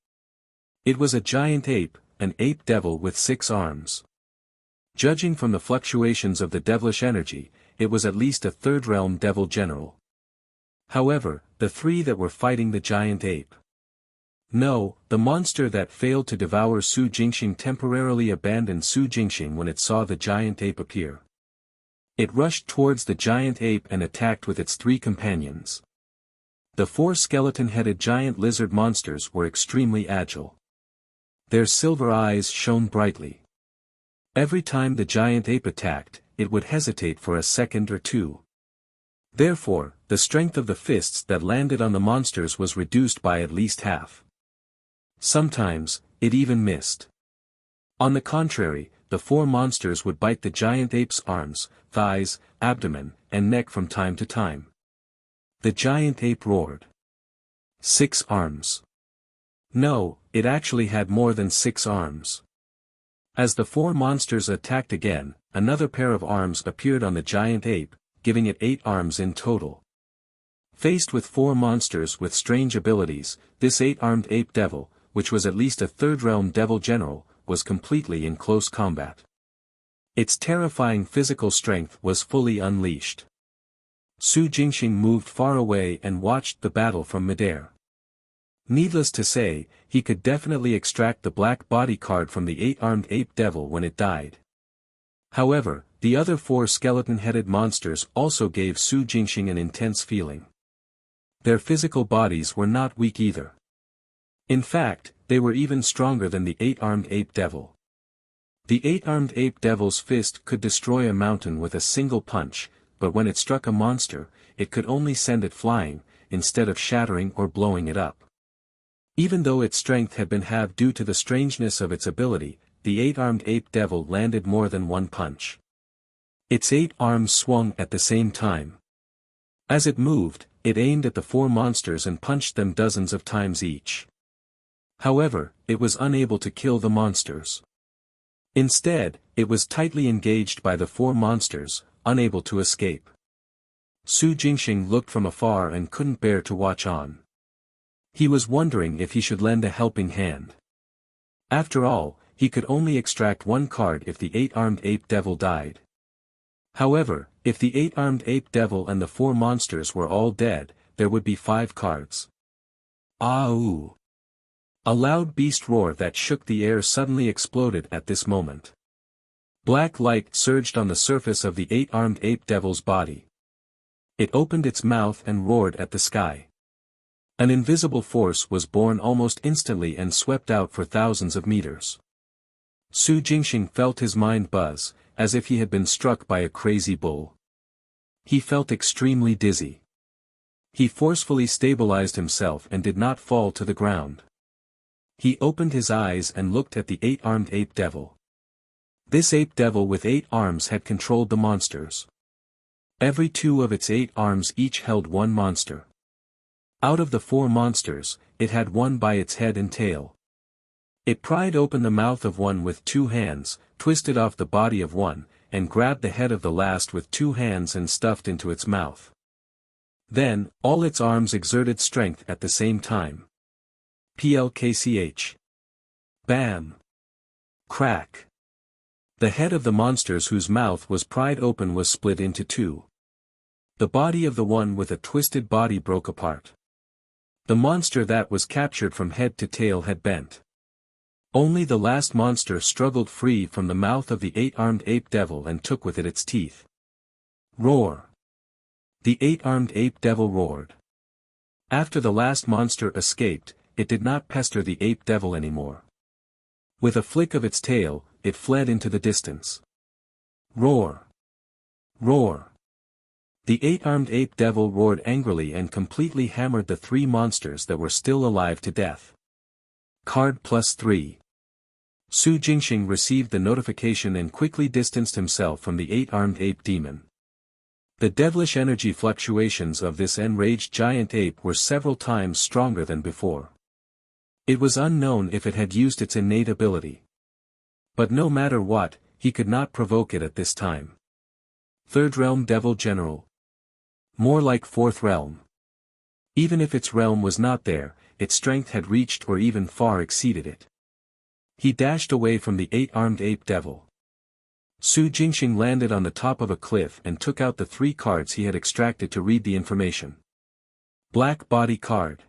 Speaker 1: It was a giant ape, an ape devil with 6 arms. Judging from the fluctuations of the devilish energy, it was at least a third-realm devil general. However, the 3 that were fighting the giant ape. No, the monster that failed to devour Su Jingxing temporarily abandoned Su Jingxing when it saw the giant ape appear. It rushed towards the giant ape and attacked with its 3 companions. The 4 skeleton-headed giant lizard monsters were extremely agile. Their silver eyes shone brightly. Every time the giant ape attacked, it would hesitate for a second or 2. Therefore, the strength of the fists that landed on the monsters was reduced by at least half. Sometimes, it even missed. On the contrary, the 4 monsters would bite the giant ape's arms, thighs, abdomen, and neck from time to time. The giant ape roared. 6 arms. No, it actually had more than 6 arms. As the 4 monsters attacked again, another pair of arms appeared on the giant ape, giving it 8 arms in total. Faced with 4 monsters with strange abilities, this 8-armed ape devil, which was at least a third-realm devil general, was completely in close combat. Its terrifying physical strength was fully unleashed. Su Jingxing moved far away and watched the battle from midair. Needless to say, he could definitely extract the black body card from the 8-armed ape devil when it died. However, the other 4 skeleton-headed monsters also gave Su Jingxing an intense feeling. Their physical bodies were not weak either. In fact, they were even stronger than the 8-armed ape devil. The 8-armed ape devil's fist could destroy a mountain with a single punch, but when it struck a monster, it could only send it flying, instead of shattering or blowing it up. Even though its strength had been halved due to the strangeness of its ability, the 8-armed ape devil landed more than one punch. Its 8 arms swung at the same time. As it moved, it aimed at the 4 monsters and punched them dozens of times each. However, it was unable to kill the monsters. Instead, it was tightly engaged by the 4 monsters, unable to escape. Su Jingxing looked from afar and couldn't bear to watch on. He was wondering if he should lend a helping hand. After all, he could only extract 1 card if the 8-armed ape devil died. However, if the 8-armed ape devil and the 4 monsters were all dead, there would be 5 cards. Ah-ooh! A loud beast roar that shook the air suddenly exploded at this moment. Black light surged on the surface of the 8-armed ape devil's body. It opened its mouth and roared at the sky. An invisible force was born almost instantly and swept out for thousands of meters. Su Jingxing felt his mind buzz, as if he had been struck by a crazy bull. He felt extremely dizzy. He forcefully stabilized himself and did not fall to the ground. He opened his eyes and looked at the 8-armed ape devil. This ape devil with 8 arms had controlled the monsters. Every 2 of its 8 arms each held 1 monster. Out of the 4 monsters, it had 1 by its head and tail. It pried open the mouth of one with 2 hands, twisted off the body of one, and grabbed the head of the last with 2 hands and stuffed into its mouth. Then, all its arms exerted strength at the same time. Plkch. Bam! Crack! The head of the monsters whose mouth was pried open was split into 2. The body of the one with a twisted body broke apart. The monster that was captured from head to tail had bent. Only the last monster struggled free from the mouth of the 8-armed ape devil and took with it its teeth. Roar! The 8-armed ape devil roared. After the last monster escaped, it did not pester the ape devil anymore. With a flick of its tail, it fled into the distance. Roar! Roar! The 8-armed ape devil roared angrily and completely hammered the 3 monsters that were still alive to death. Card +3. Su Jingxing received the notification and quickly distanced himself from the 8-armed ape demon. The devilish energy fluctuations of this enraged giant ape were several times stronger than before. It was unknown if it had used its innate ability. But no matter what, he could not provoke it at this time. 3rd Realm Devil General. More like 4th Realm. Even if its realm was not there, its strength had reached or even far exceeded it. He dashed away from the 8-armed ape devil. Su Jingxing landed on the top of a cliff and took out the 3 cards he had extracted to read the information. Black body card.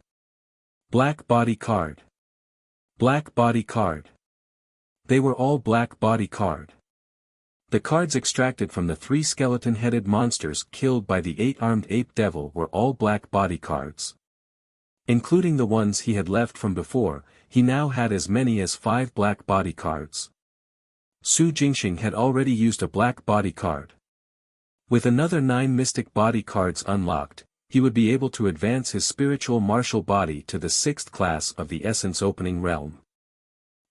Speaker 1: Black body card. Black body card. They were all black body card. The cards extracted from the 3 skeleton-headed monsters killed by the 8-armed ape devil were all black body cards. Including the ones he had left from before, he now had as many as 5 black body cards. Su Jingxing had already used a black body card. With another 9 mystic body cards unlocked, he would be able to advance his spiritual martial body to the 6th class of the essence opening realm.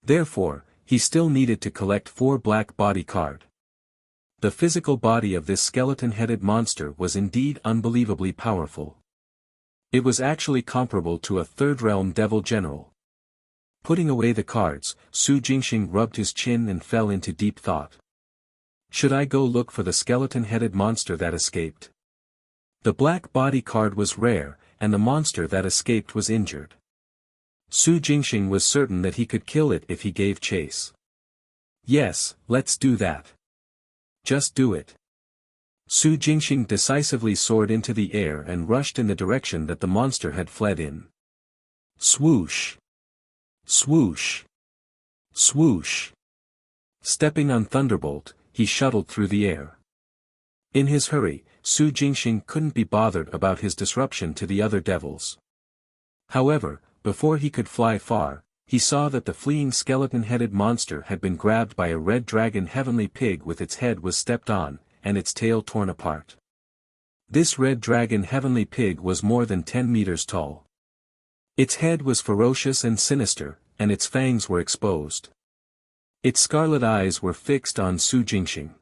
Speaker 1: Therefore, he still needed to collect 4 black body card. The physical body of this skeleton-headed monster was indeed unbelievably powerful. It was actually comparable to a 3rd Realm Devil General. Putting away the cards, Su Jingxing rubbed his chin and fell into deep thought. Should I go look for the skeleton-headed monster that escaped? The black body card was rare, and the monster that escaped was injured. Su Jingxing was certain that he could kill it if he gave chase. Yes, let's do that. Just do it. Su Jingxing decisively soared into the air and rushed in the direction that the monster had fled in. Swoosh! Swoosh! Swoosh! Stepping on Thunderbolt, he shuttled through the air. In his hurry, Su Jingxing couldn't be bothered about his disruption to the other devils. However, before he could fly far, he saw that the fleeing skeleton-headed monster had been grabbed by a red dragon heavenly pig with its head was stepped on, and its tail torn apart. This red dragon heavenly pig was more than 10 meters tall. Its head was ferocious and sinister, and its fangs were exposed. Its scarlet eyes were fixed on Su Jingxing.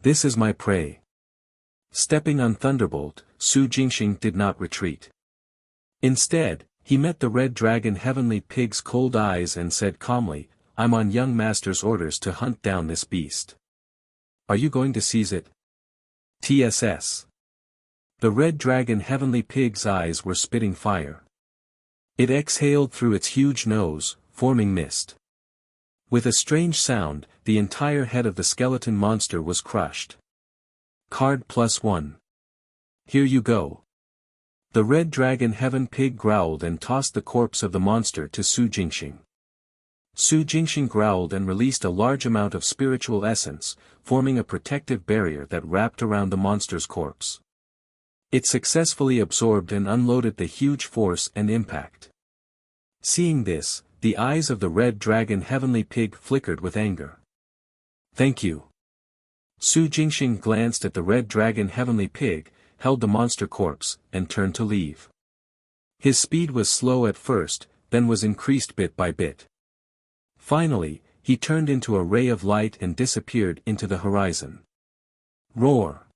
Speaker 1: This is my prey. Stepping on Thunderbolt, Su Jingxing did not retreat. Instead, he met the red dragon heavenly pig's cold eyes and said calmly, I'm on young master's orders to hunt down this beast. Are you going to seize it? TSS. The red dragon heavenly pig's eyes were spitting fire. It exhaled through its huge nose, forming mist. With a strange sound, the entire head of the skeleton monster was crushed. Card +1. Here you go. The red dragon heaven pig growled and tossed the corpse of the monster to Su Jingxing. Su Jingxing growled and released a large amount of spiritual essence, forming a protective barrier that wrapped around the monster's corpse. It successfully absorbed and unloaded the huge force and impact. Seeing this, the eyes of the red dragon heavenly pig flickered with anger. Thank you. Su Jingxing glanced at the red dragon heavenly pig, held the monster corpse, and turned to leave. His speed was slow at first, then was increased bit by bit. Finally, he turned into a ray of light and disappeared into the horizon. Roar!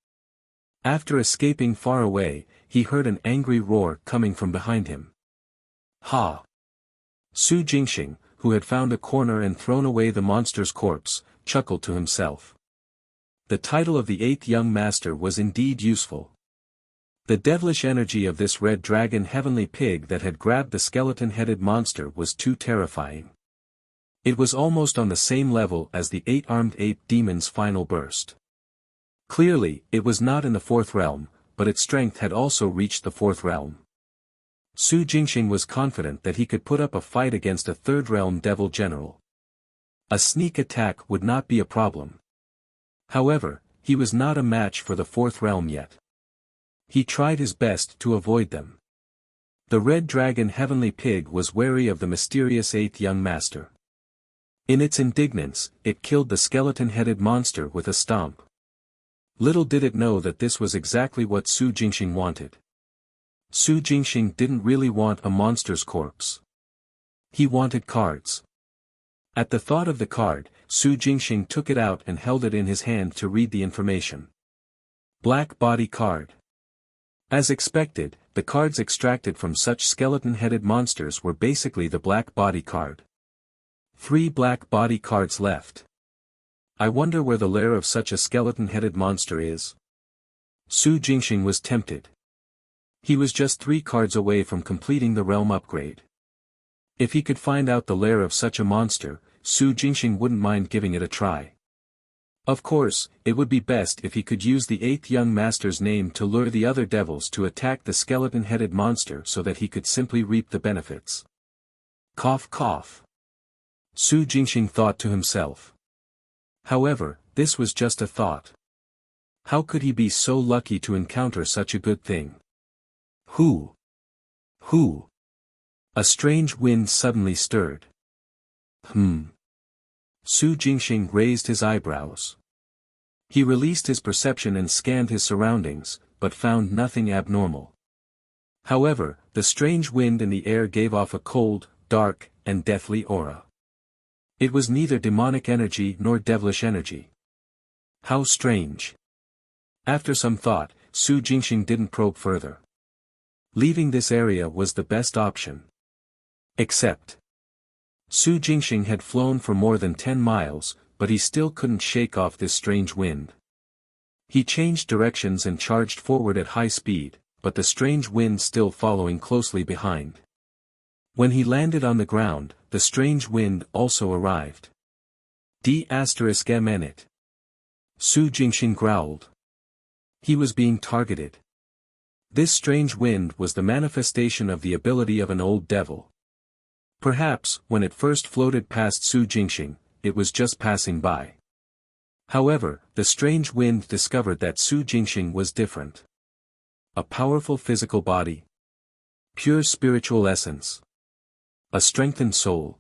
Speaker 1: After escaping far away, he heard an angry roar coming from behind him. Ha! Su Jingxing, who had found a corner and thrown away the monster's corpse, chuckled to himself. The title of the eighth young master was indeed useful. The devilish energy of this red dragon heavenly pig that had grabbed the skeleton-headed monster was too terrifying. It was almost on the same level as the eight-armed ape demon's final burst. Clearly, it was not in the fourth realm, but its strength had also reached the fourth realm. Su Jingxing was confident that he could put up a fight against a third-realm devil general. A sneak attack would not be a problem. However, he was not a match for the fourth realm yet. He tried his best to avoid them. The red dragon heavenly pig was wary of the mysterious eighth young master. In its indignance, it killed the skeleton-headed monster with a stomp. Little did it know that this was exactly what Su Jingxing wanted. Su Jingxing didn't really want a monster's corpse. He wanted cards. At the thought of the card, Su Jingxing took it out and held it in his hand to read the information. Black body card. As expected, the cards extracted from such skeleton-headed monsters were basically the black body card. 3 black body cards left. I wonder where the lair of such a skeleton-headed monster is. Su Jingxing was tempted. He was just 3 cards away from completing the realm upgrade. If he could find out the lair of such a monster, Su Jingxing wouldn't mind giving it a try. Of course, it would be best if he could use the eighth young master's name to lure the other devils to attack the skeleton-headed monster so that he could simply reap the benefits. Cough cough. Su Jingxing thought to himself. However, this was just a thought. How could he be so lucky to encounter such a good thing? Who? A strange wind suddenly stirred. Su Jingxing raised his eyebrows. He released his perception and scanned his surroundings, but found nothing abnormal. However, the strange wind in the air gave off a cold, dark, and deathly aura. It was neither demonic energy nor devilish energy. How strange. After some thought, Su Jingxing didn't probe further. Leaving this area was the best option. Except, Su Jingxing had flown for more than 10 miles, but he still couldn't shake off this strange wind. He changed directions and charged forward at high speed, but the strange wind still following closely behind. When he landed on the ground, the strange wind also arrived. D****. Su Jingxing growled. He was being targeted. This strange wind was the manifestation of the ability of an old devil. Perhaps, when it first floated past Su Jingxing, it was just passing by. However, the strange wind discovered that Su Jingxing was different. A powerful physical body. Pure spiritual essence. A strengthened soul.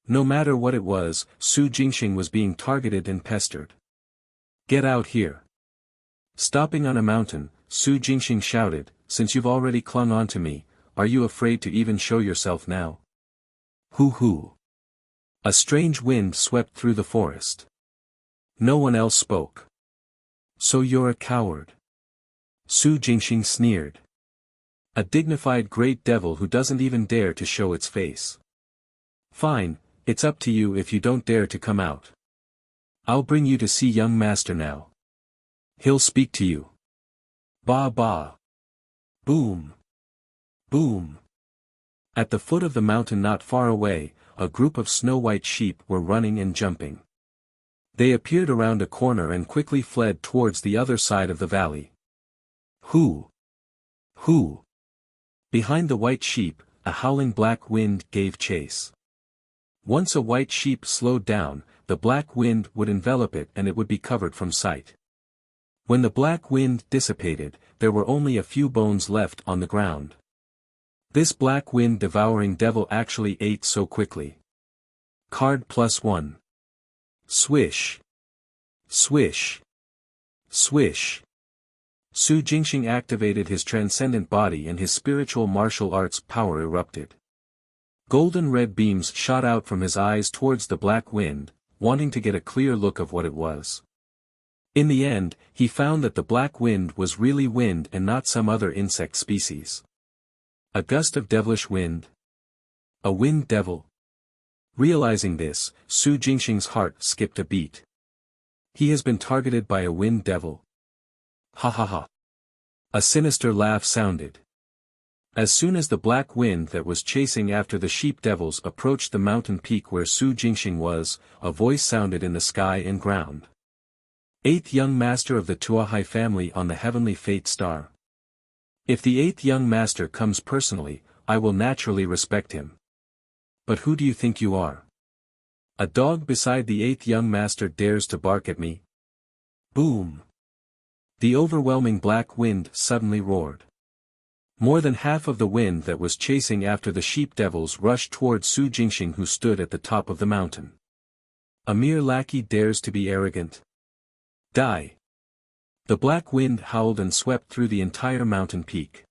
Speaker 1: No matter what it was, Su Jingxing was being targeted and pestered. Get out here. Stopping on a mountain, Su Jingxing shouted, since you've already clung on to me, are you afraid to even show yourself now? Hoo. A strange wind swept through the forest. No one else spoke. So you're a coward. Su Jingxing sneered. A dignified great devil who doesn't even dare to show its face. Fine, it's up to you if you don't dare to come out. I'll bring you to see young master now. He'll speak to you. Ba. Boom. Boom. At the foot of the mountain not far away, a group of snow-white sheep were running and jumping. They appeared around a corner and quickly fled towards the other side of the valley. Hoo. Behind the white sheep, a howling black wind gave chase. Once a white sheep slowed down, the black wind would envelop it and it would be covered from sight. When the black wind dissipated, there were only a few bones left on the ground. This black wind devouring devil actually ate so quickly. Card +1. Swish. Swish. Swish. Su Jingxing activated his transcendent body and his spiritual martial arts power erupted. Golden red beams shot out from his eyes towards the black wind, wanting to get a clear look of what it was. In the end, he found that the black wind was really wind and not some other insect species. A gust of devilish wind. A wind devil. Realizing this, Su Jingxing's heart skipped a beat. He has been targeted by a wind devil. Ha. A sinister laugh sounded. As soon as the black wind that was chasing after the sheep devils approached the mountain peak where Su Jingxing was, a voice sounded in the sky and ground. Eighth young master of the Tuahai family on the heavenly fate star. If the eighth young master comes personally, I will naturally respect him. But who do you think you are? A dog beside the eighth young master dares to bark at me? Boom. The overwhelming black wind suddenly roared. More than half of the wind that was chasing after the sheep devils rushed toward Su Jingxing who stood at the top of the mountain. A mere lackey dares to be arrogant. Die. The black wind howled and swept through the entire mountain peak.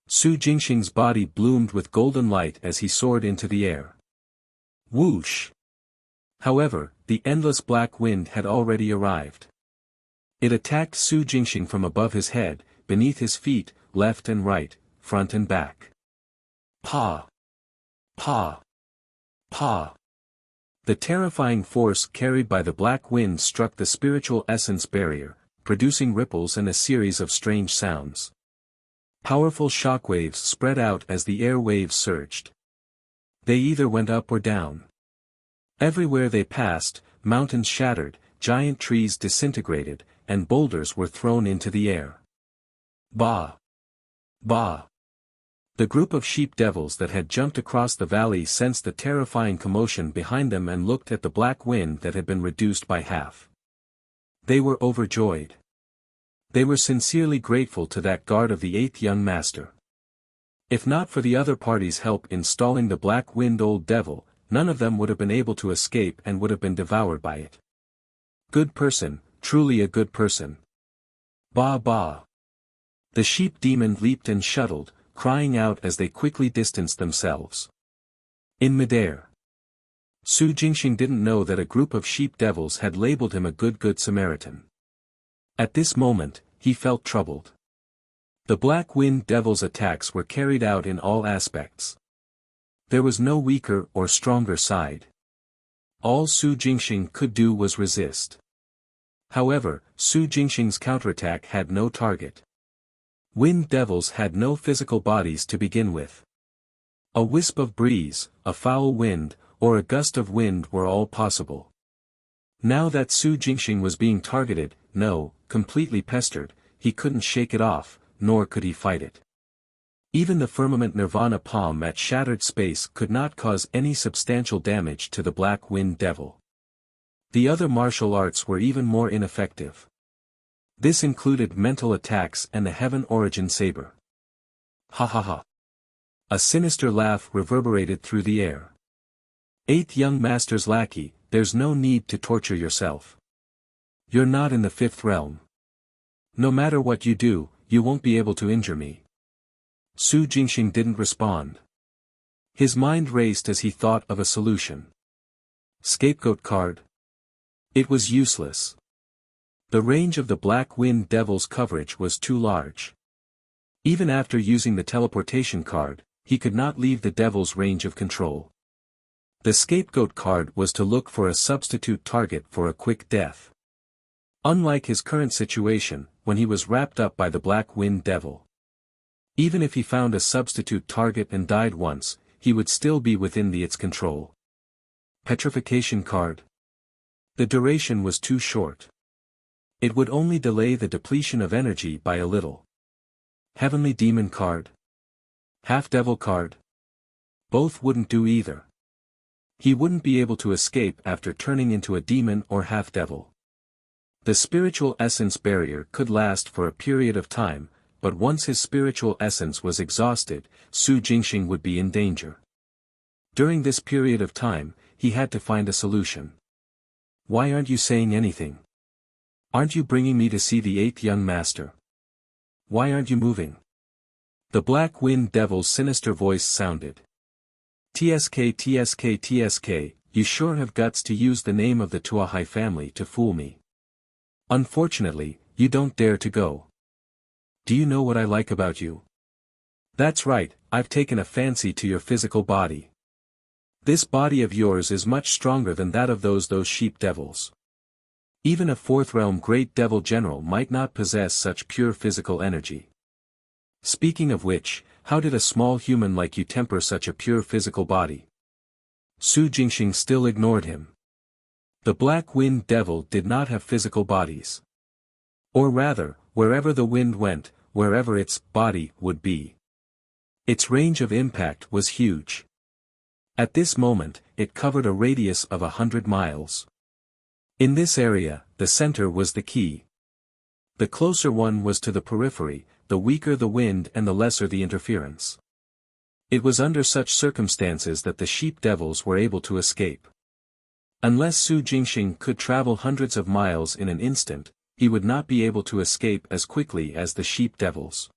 Speaker 1: Su Jingxing's body bloomed with golden light as he soared into the air. Whoosh! However, the endless black wind had already arrived. It attacked Su Jingxing from above his head, beneath his feet, left and right, front and back. Pa! The terrifying force carried by the black wind struck the spiritual essence barrier, producing ripples and a series of strange sounds. Powerful shockwaves spread out as the air waves surged. They either went up or down. Everywhere they passed, mountains shattered, giant trees disintegrated, and boulders were thrown into the air. Ba! The group of sheep devils that had jumped across the valley sensed the terrifying commotion behind them and looked at the black wind that had been reduced by half. They were overjoyed. They were sincerely grateful to that guard of the eighth young master. If not for the other party's help in stalling the black wind old devil, none of them would have been able to escape and would have been devoured by it. Good person, truly a good person. Ba. The sheep demon leaped and shuttled, crying out as they quickly distanced themselves. In midair. Su Jingxing didn't know that a group of sheep devils had labeled him a good Samaritan. At this moment, he felt troubled. The black wind devil's attacks were carried out in all aspects. There was no weaker or stronger side. All Su Jingxing could do was resist. However, Su Jingxing's counterattack had no target. Wind devils had no physical bodies to begin with. A wisp of breeze, a foul wind, or a gust of wind were all possible. Now that Su Jingxing was being targeted, no, completely pestered, he couldn't shake it off, nor could he fight it. Even the firmament nirvana palm at shattered space could not cause any substantial damage to the Black Wind Devil. The other martial arts were even more ineffective. This included mental attacks and the Heaven Origin Saber. Ha ha ha. A sinister laugh reverberated through the air. Eighth young master's lackey, there's no need to torture yourself. You're not in the fifth realm. No matter what you do, you won't be able to injure me. Su Jingxing didn't respond. His mind raced as he thought of a solution. Scapegoat card? It was useless. The range of the Black Wind Devil's coverage was too large. Even after using the teleportation card, he could not leave the devil's range of control. The scapegoat card was to look for a substitute target for a quick death. Unlike his current situation, when he was wrapped up by the Black Wind Devil. Even if he found a substitute target and died once, he would still be within its control. Petrification card. The duration was too short. It would only delay the depletion of energy by a little. Heavenly Demon card. Half-Devil card. Both wouldn't do either. He wouldn't be able to escape after turning into a demon or half-devil. The spiritual essence barrier could last for a period of time, but once his spiritual essence was exhausted, Su Jingxing would be in danger. During this period of time, he had to find a solution. Why aren't you saying anything? Aren't you bringing me to see the eighth young master? Why aren't you moving? The Black Wind Devil's sinister voice sounded. TSK TSK TSK, you sure have guts to use the name of the Tuahai family to fool me. Unfortunately, you don't dare to go. Do you know what I like about you? That's right, I've taken a fancy to your physical body. This body of yours is much stronger than that of those sheep devils. Even a fourth realm great devil general might not possess such pure physical energy. Speaking of which, how did a small human like you temper such a pure physical body? Su Jingxing still ignored him. The Black Wind Devil did not have physical bodies. Or rather, wherever the wind went, wherever its body would be. Its range of impact was huge. At this moment, it covered a radius of 100 miles. In this area, the center was the key. The closer one was to the periphery, the weaker the wind and the lesser the interference. It was under such circumstances that the sheep devils were able to escape. Unless Su Jingxing could travel hundreds of miles in an instant, he would not be able to escape as quickly as the sheep devils.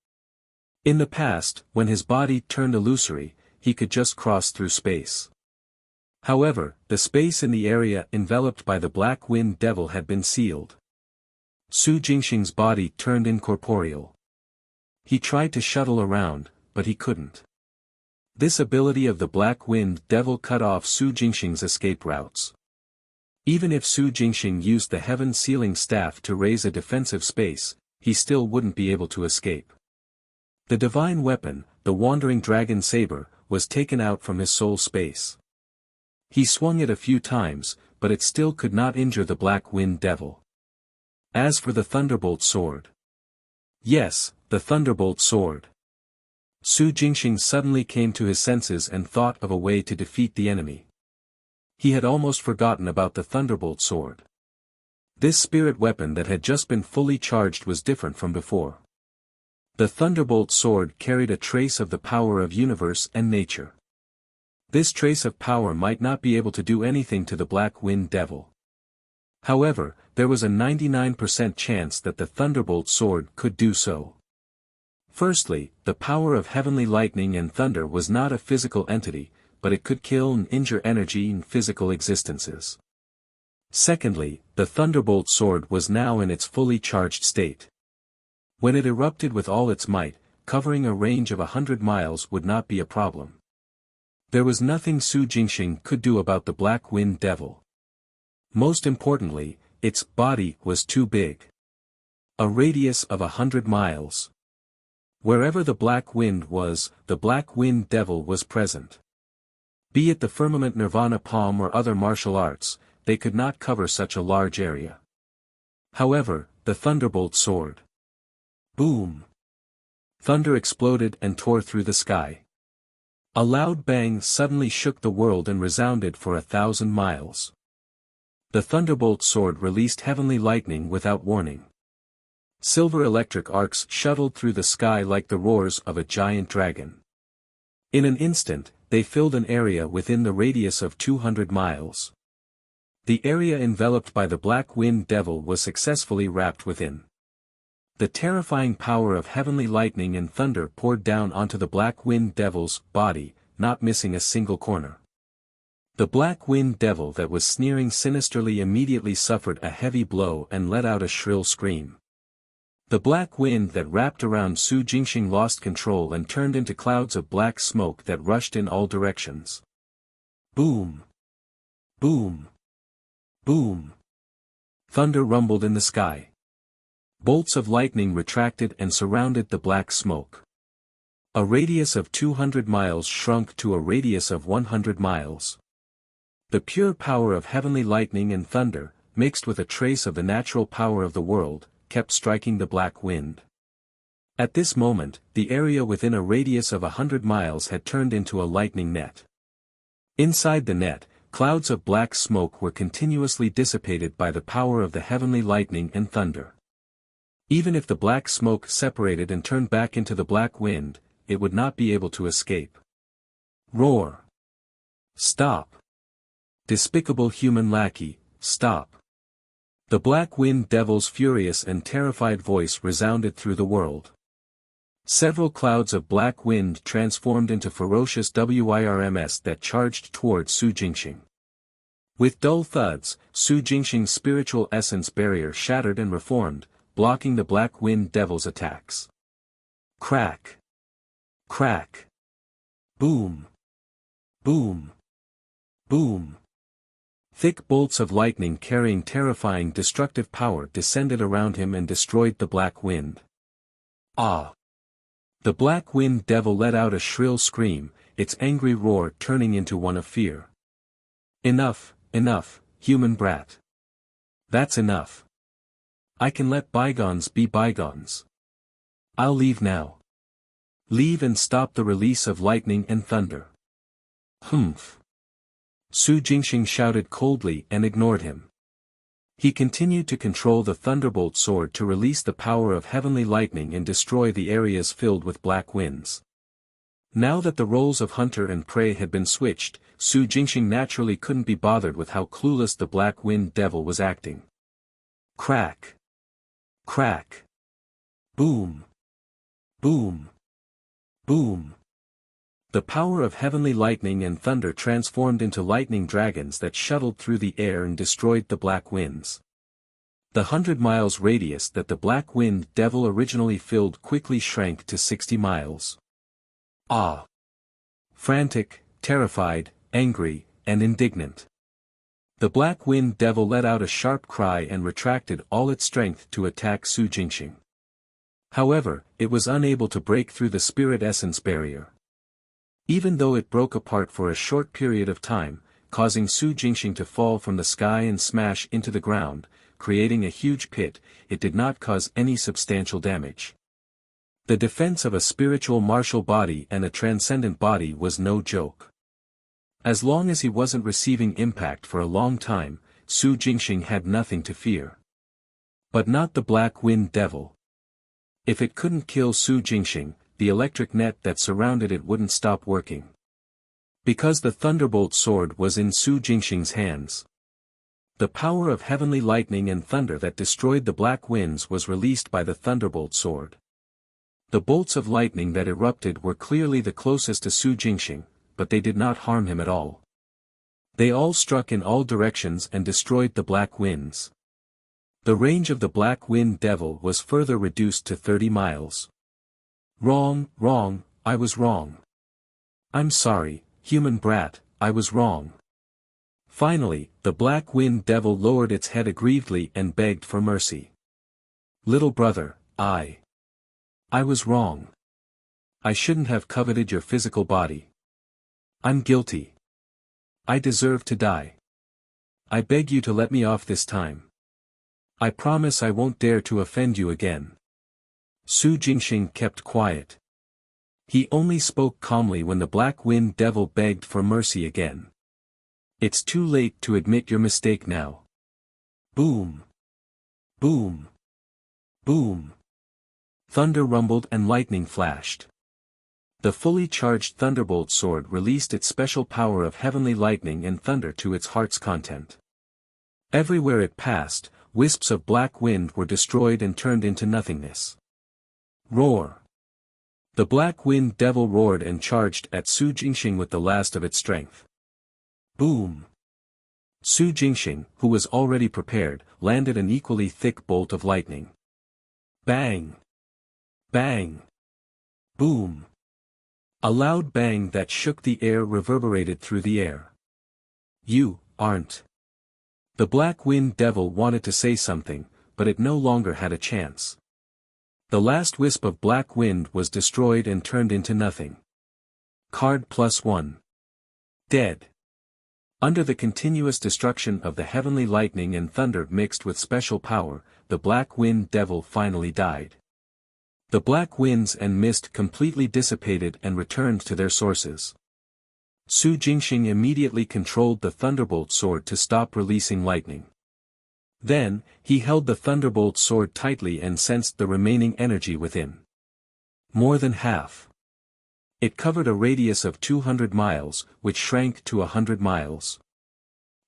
Speaker 1: In the past, when his body turned illusory, he could just cross through space. However, the space in the area enveloped by the Black Wind Devil had been sealed. Su Jingxing's body turned incorporeal. He tried to shuttle around, but he couldn't. This ability of the Black Wind Devil cut off Su Jingxing's escape routes. Even if Su Jingxing used the heaven sealing staff to raise a defensive space, he still wouldn't be able to escape. The divine weapon, the wandering dragon saber, was taken out from his soul space. He swung it a few times, but it still could not injure the Black Wind Devil. As for the Thunderbolt sword. Yes, the Thunderbolt sword. Su Jingxing suddenly came to his senses and thought of a way to defeat the enemy. He had almost forgotten about the Thunderbolt sword. This spirit weapon that had just been fully charged was different from before. The Thunderbolt sword carried a trace of the power of universe and nature. This trace of power might not be able to do anything to the Black Wind Devil. However, there was a 99% chance that the Thunderbolt sword could do so. Firstly, the power of heavenly lightning and thunder was not a physical entity, but it could kill and injure energy in physical existences. Secondly, the Thunderbolt sword was now in its fully charged state. When it erupted with all its might, covering a range of 100 miles would not be a problem. There was nothing Su Jingxing could do about the Black Wind Devil. Most importantly, its body was too big. A radius of 100 miles. Wherever the Black Wind was, the Black Wind Devil was present. Be it the firmament nirvana palm or other martial arts, they could not cover such a large area. However, the thunderbolt soared. Boom! Thunder exploded and tore through the sky. A loud bang suddenly shook the world and resounded for 1,000 miles. The thunderbolt sword released heavenly lightning without warning. Silver electric arcs shuttled through the sky like the roars of a giant dragon. In an instant, they filled an area within the radius of 200 miles. The area enveloped by the black wind devil was successfully wrapped within. The terrifying power of heavenly lightning and thunder poured down onto the black wind devil's body, not missing a single corner. The black wind devil that was sneering sinisterly immediately suffered a heavy blow and let out a shrill scream. The black wind that wrapped around Su Jingxing lost control and turned into clouds of black smoke that rushed in all directions. Boom! Boom! Boom! Thunder rumbled in the sky. Bolts of lightning retracted and surrounded the black smoke. A radius of 200 miles shrunk to a radius of 100 miles. The pure power of heavenly lightning and thunder, mixed with a trace of the natural power of the world, kept striking the black wind. At this moment, the area within a radius of 100 miles had turned into a lightning net. Inside the net, clouds of black smoke were continuously dissipated by the power of the heavenly lightning and thunder. Even if the black smoke separated and turned back into the black wind, it would not be able to escape. Roar! Stop! Despicable human lackey, stop! The black wind devil's furious and terrified voice resounded through the world. Several clouds of black wind transformed into ferocious WIRMs that charged toward Su Jingxing. With dull thuds, Su Jingxing's spiritual essence barrier shattered and reformed, blocking the black wind devil's attacks. Crack! Crack! Boom! Boom! Boom! Thick bolts of lightning carrying terrifying destructive power descended around him and destroyed the black wind. Ah! The black wind devil let out a shrill scream, its angry roar turning into one of fear. Enough, enough, human brat. That's enough. I can let bygones be bygones. I'll leave now. Leave and stop the release of lightning and thunder. Humph. Su Jingxing shouted coldly and ignored him. He continued to control the thunderbolt sword to release the power of heavenly lightning and destroy the areas filled with black winds. Now that the roles of hunter and prey had been switched, Su Jingxing naturally couldn't be bothered with how clueless the black wind devil was acting. Crack! Crack! Boom! Boom! Boom! The power of heavenly lightning and thunder transformed into lightning dragons that shuttled through the air and destroyed the black winds. The 100 miles radius that the black wind devil originally filled quickly shrank to 60 miles. Ah! Frantic, terrified, angry, and indignant. The black wind devil let out a sharp cry and retracted all its strength to attack Su Jingxing. However, it was unable to break through the spirit essence barrier. Even though it broke apart for a short period of time, causing Su Jingxing to fall from the sky and smash into the ground, creating a huge pit, it did not cause any substantial damage. The defense of a spiritual martial body and a transcendent body was no joke. As long as he wasn't receiving impact for a long time, Su Jingxing had nothing to fear. But not the black wind devil. If it couldn't kill Su Jingxing, the electric net that surrounded it wouldn't stop working. Because the thunderbolt sword was in Su Jingxing's hands. The power of heavenly lightning and thunder that destroyed the black winds was released by the thunderbolt sword. The bolts of lightning that erupted were clearly the closest to Su Jingxing, but they did not harm him at all. They all struck in all directions and destroyed the black winds. The range of the black wind devil was further reduced to 30 miles. Wrong, wrong, I was wrong. I'm sorry, human brat, I was wrong. Finally, the black wind devil lowered its head aggrievedly and begged for mercy. Little brother, I was wrong. I shouldn't have coveted your physical body. I'm guilty. I deserve to die. I beg you to let me off this time. I promise I won't dare to offend you again. Su Jingxing kept quiet. He only spoke calmly when the Black Wind Devil begged for mercy again. It's too late to admit your mistake now. Boom! Boom! Boom! Thunder rumbled and lightning flashed. The fully charged Thunderbolt sword released its special power of heavenly lightning and thunder to its heart's content. Everywhere it passed, wisps of black wind were destroyed and turned into nothingness. Roar! The Black Wind Devil roared and charged at Su Jingxing with the last of its strength. Boom! Su Jingxing, who was already prepared, landed an equally thick bolt of lightning. Bang! Bang! Boom! A loud bang that shook the air reverberated through the air. You aren't. The Black Wind Devil wanted to say something, but it no longer had a chance. The last wisp of black wind was destroyed and turned into nothing. Card +1. Dead. Under the continuous destruction of the heavenly lightning and thunder mixed with special power, the Black Wind Devil finally died. The black winds and mist completely dissipated and returned to their sources. Su Jingxing immediately controlled the Thunderbolt sword to stop releasing lightning. Then, he held the Thunderbolt sword tightly and sensed the remaining energy within. More than half. It covered a radius of 200 miles, which shrank to 100 miles.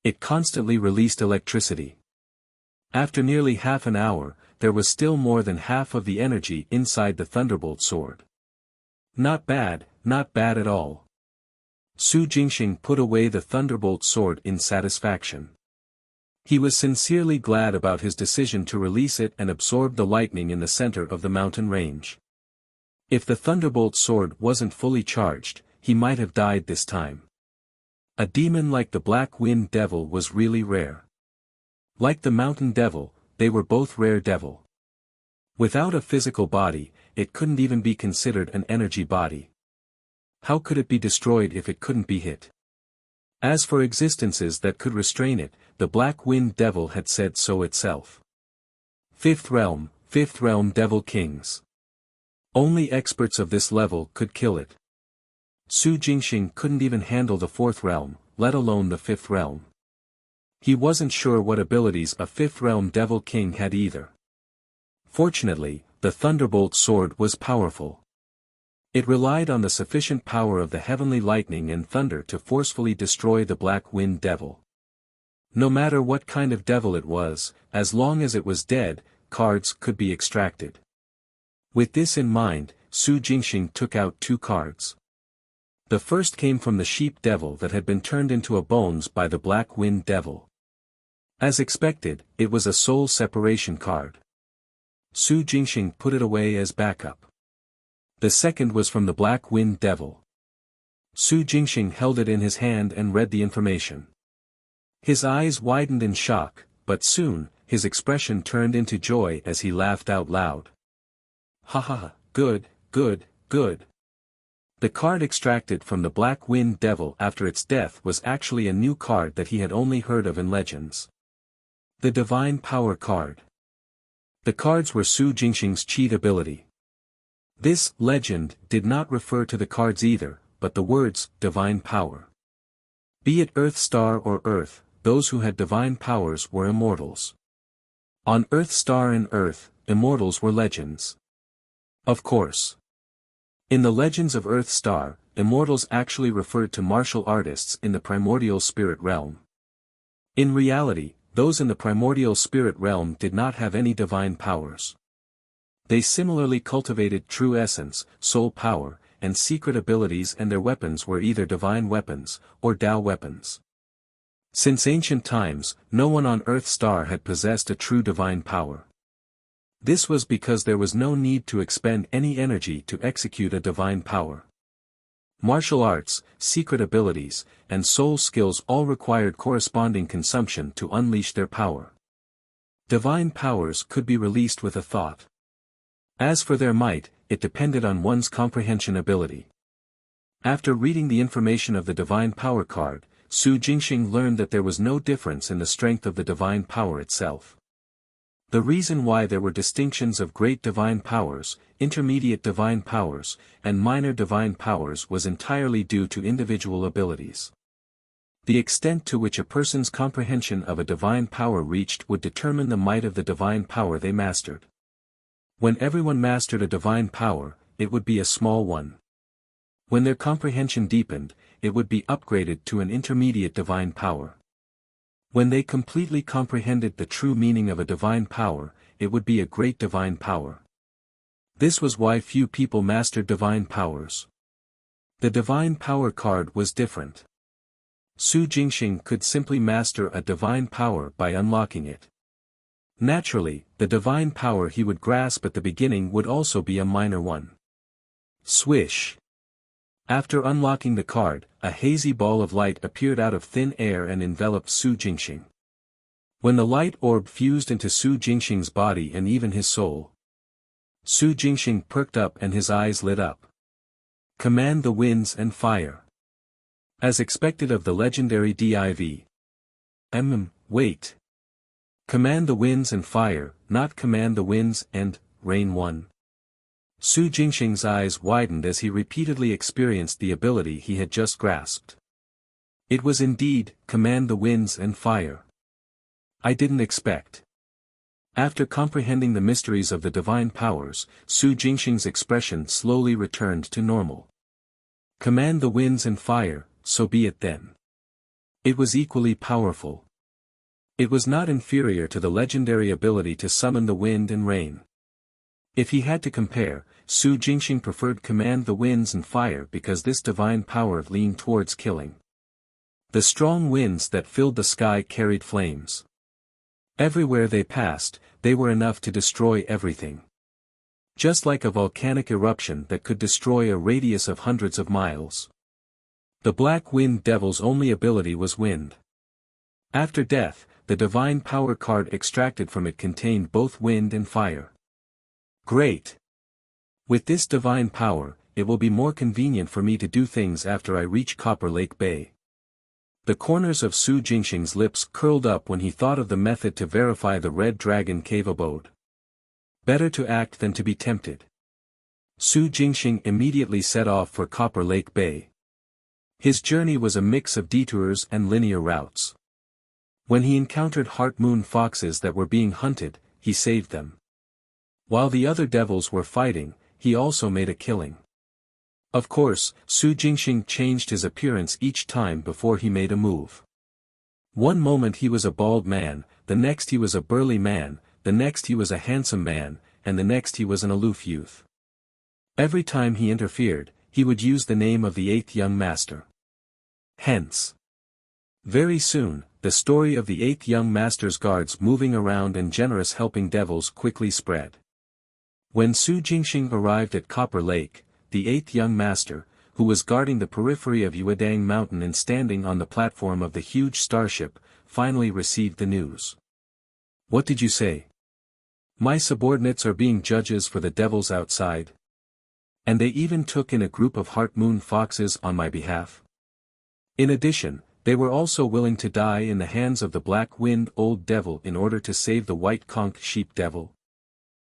Speaker 1: It constantly released electricity. After nearly half an hour, there was still more than half of the energy inside the Thunderbolt sword. Not bad at all. Su Jingxing put away the Thunderbolt sword in satisfaction. He was sincerely glad about his decision to release it and absorb the lightning in the center of the mountain range. If the Thunderbolt sword wasn't fully charged, he might have died this time. A demon like the Black Wind Devil was really rare. Like the Mountain Devil, they were both rare devil. Without a physical body, it couldn't even be considered an energy body. How could it be destroyed if it couldn't be hit? As for existences that could restrain it, the Black Wind Devil had said so itself. Fifth Realm Devil Kings. Only experts of this level could kill it. Su Jingxing couldn't even handle the Fourth Realm, let alone the Fifth Realm. He wasn't sure what abilities a Fifth Realm Devil King had either. Fortunately, the Thunderbolt sword was powerful. It relied on the sufficient power of the heavenly lightning and thunder to forcefully destroy the Black Wind Devil. No matter what kind of devil it was, as long as it was dead, cards could be extracted. With this in mind, Su Jingxing took out 2 cards. The first came from the sheep devil that had been turned into a bones by the Black Wind Devil. As expected, it was a soul separation card. Su Jingxing put it away as backup. The second was from the Black Wind Devil. Su Jingxing held it in his hand and read the information. His eyes widened in shock, but soon, his expression turned into joy as he laughed out loud. Ha ha, good. The card extracted from the Black Wind Devil after its death was actually a new card that he had only heard of in legends. The Divine Power card. The cards were Su Jingxing's cheat ability. This legend did not refer to the cards either, but the words, Divine Power. Be it Earth Star or Earth, those who had divine powers were immortals. On Earth Star and Earth, immortals were legends. Of course. In the legends of Earth Star, immortals actually referred to martial artists in the primordial spirit realm. In reality, those in the primordial spirit realm did not have any divine powers. They similarly cultivated true essence, soul power, and secret abilities, and their weapons were either divine weapons, or Tao weapons. Since ancient times, no one on Earth Star had possessed a true divine power. This was because there was no need to expend any energy to execute a divine power. Martial arts, secret abilities, and soul skills all required corresponding consumption to unleash their power. Divine powers could be released with a thought. As for their might, it depended on one's comprehension ability. After reading the information of the Divine Power card, Su Jingxing learned that there was no difference in the strength of the divine power itself. The reason why there were distinctions of great divine powers, intermediate divine powers, and minor divine powers was entirely due to individual abilities. The extent to which a person's comprehension of a divine power reached would determine the might of the divine power they mastered. When everyone mastered a divine power, it would be a small one. When their comprehension deepened, it would be upgraded to an intermediate divine power. When they completely comprehended the true meaning of a divine power, it would be a great divine power. This was why few people mastered divine powers. The divine power card was different. Su Jingxing could simply master a divine power by unlocking it. Naturally, the divine power he would grasp at the beginning would also be a minor one. Swish. After unlocking the card, a hazy ball of light appeared out of thin air and enveloped Su Jingxing. When the light orb fused into Su Jingxing's body and even his soul, Su Jingxing perked up and his eyes lit up. Command the winds and fire. As expected of the legendary div. Wait. Command the winds and fire, not command the winds and rain one. Su Jingxing's eyes widened as he repeatedly experienced the ability he had just grasped. It was indeed, command the winds and fire. I didn't expect. After comprehending the mysteries of the divine powers, Su Jingxing's expression slowly returned to normal. Command the winds and fire, so be it then. It was equally powerful. It was not inferior to the legendary ability to summon the wind and rain. If he had to compare, Su Jingxing preferred command the winds and fire because this divine power leaned towards killing. The strong winds that filled the sky carried flames. Everywhere they passed, they were enough to destroy everything. Just like a volcanic eruption that could destroy a radius of hundreds of miles. The Black Wind Devil's only ability was wind. After death, the divine power card extracted from it contained both wind and fire. Great! With this divine power, it will be more convenient for me to do things after I reach Copper Lake Bay. The corners of Su Jingxing's lips curled up when he thought of the method to verify the Red Dragon cave abode. Better to act than to be tempted. Su Jingxing immediately set off for Copper Lake Bay. His journey was a mix of detours and linear routes. When he encountered Heart Moon foxes that were being hunted, he saved them. While the other devils were fighting, he also made a killing. Of course, Su Jingxing changed his appearance each time before he made a move. One moment he was a bald man, the next he was a burly man, the next he was a handsome man, and the next he was an aloof youth. Every time he interfered, he would use the name of the eighth young master. Hence. Very soon, the story of the eighth young master's guards moving around and generous helping devils quickly spread. When Su Jingxing arrived at Copper Lake, the eighth young master, who was guarding the periphery of Yuedang Mountain and standing on the platform of the huge starship, finally received the news. What did you say? My subordinates are being judges for the devils outside? And they even took in a group of Heart Moon foxes on my behalf? In addition, they were also willing to die in the hands of the Black Wind Old Devil in order to save the White Conch Sheep Devil.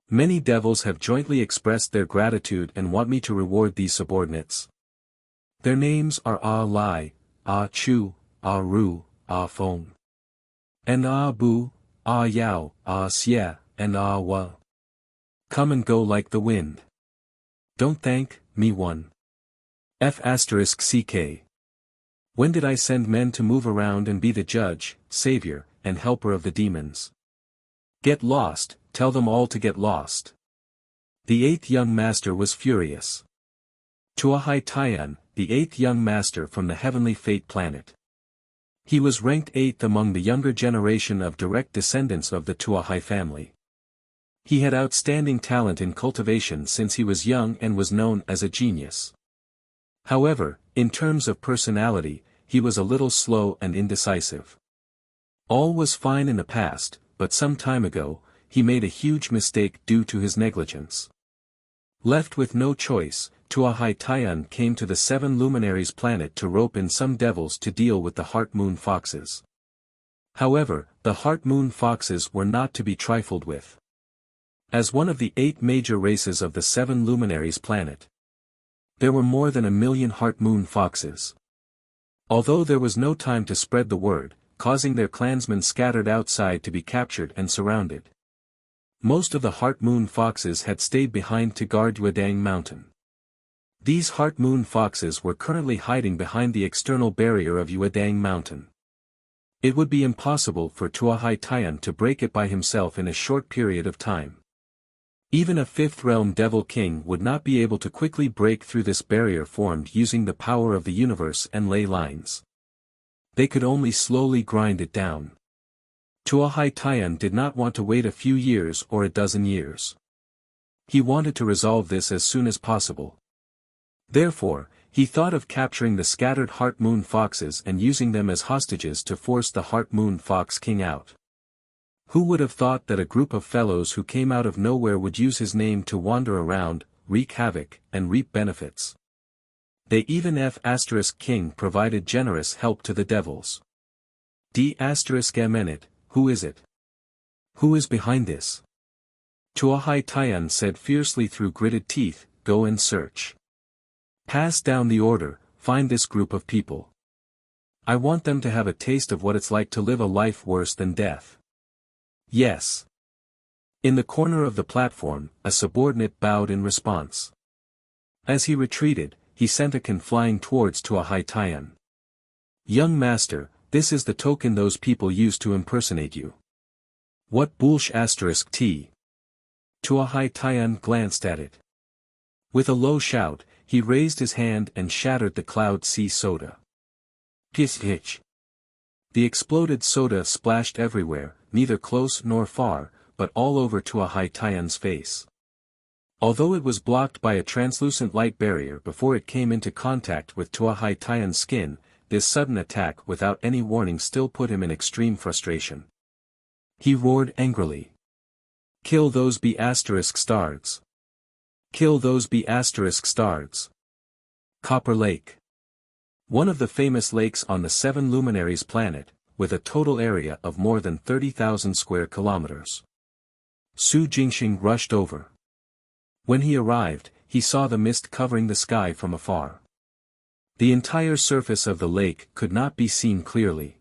Speaker 1: Many devils have jointly expressed their gratitude and want me to reward these subordinates. Their names are Ah Lai, Ah Chu, Ah Ru, Ah Fong. And Ah Bu, Ah Yao, Ah Xie, and Ah Wa. Come and go like the wind. Don't thank me one. F***ck. When did I send men to move around and be the judge, savior, and helper of the demons? Get lost, tell them all to get lost. The eighth young master was furious. Tuahai Taiyan, the eighth young master from the heavenly fate planet. He was ranked eighth among the younger generation of direct descendants of the Tuahai family. He had outstanding talent in cultivation since he was young and was known as a genius. However, in terms of personality, he was a little slow and indecisive. All was fine in the past, but some time ago, he made a huge mistake due to his negligence. Left with no choice, Tuahai Taiyan came to the Seven Luminaries planet to rope in some devils to deal with the Heart Moon Foxes. However, the Heart Moon Foxes were not to be trifled with. As one of the 8 major races of the Seven Luminaries planet, there were more than 1,000,000 Heart Moon Foxes. Although there was no time to spread the word, causing their clansmen scattered outside to be captured and surrounded. Most of the Heart Moon Foxes had stayed behind to guard Yuedang Mountain. These Heart Moon Foxes were currently hiding behind the external barrier of Yuedang Mountain. It would be impossible for Tuahai Taiyan to break it by himself in a short period of time. Even a 5th realm Devil King would not be able to quickly break through this barrier formed using the power of the universe and ley lines. They could only slowly grind it down. Tuahai Taiyan did not want to wait a few years or a dozen years. He wanted to resolve this as soon as possible. Therefore, he thought of capturing the scattered Heart Moon Foxes and using them as hostages to force the Heart Moon Fox King out. Who would have thought that a group of fellows who came out of nowhere would use his name to wander around, wreak havoc, and reap benefits? They even King provided generous help to the devils. D****, who is it? Who is behind this? Tuahai Taiyan said fiercely through gritted teeth, go and search. Pass down the order, find this group of people. I want them to have a taste of what it's like to live a life worse than death. Yes. In the corner of the platform, a subordinate bowed in response. As he retreated, he sent a can flying towards Tuahai Taiyan. Young master, this is the token those people use to impersonate you. What bullsh***t? Tuahai Taiyan glanced at it. With a low shout, he raised his hand and shattered the Cloud Sea soda. Pish. The exploded soda splashed everywhere, neither close nor far, but all over Tuahai Taiyan's face. Although it was blocked by a translucent light barrier before it came into contact with Tuahai Taiyan's skin, this sudden attack without any warning still put him in extreme frustration. He roared angrily. Kill those B****stards. Kill those B****stards. Copper Lake. One of the famous lakes on the Seven Luminaries planet, with a total area of more than 30,000 square kilometers. Su Jingxing rushed over. When he arrived, he saw the mist covering the sky from afar. The entire surface of the lake could not be seen clearly.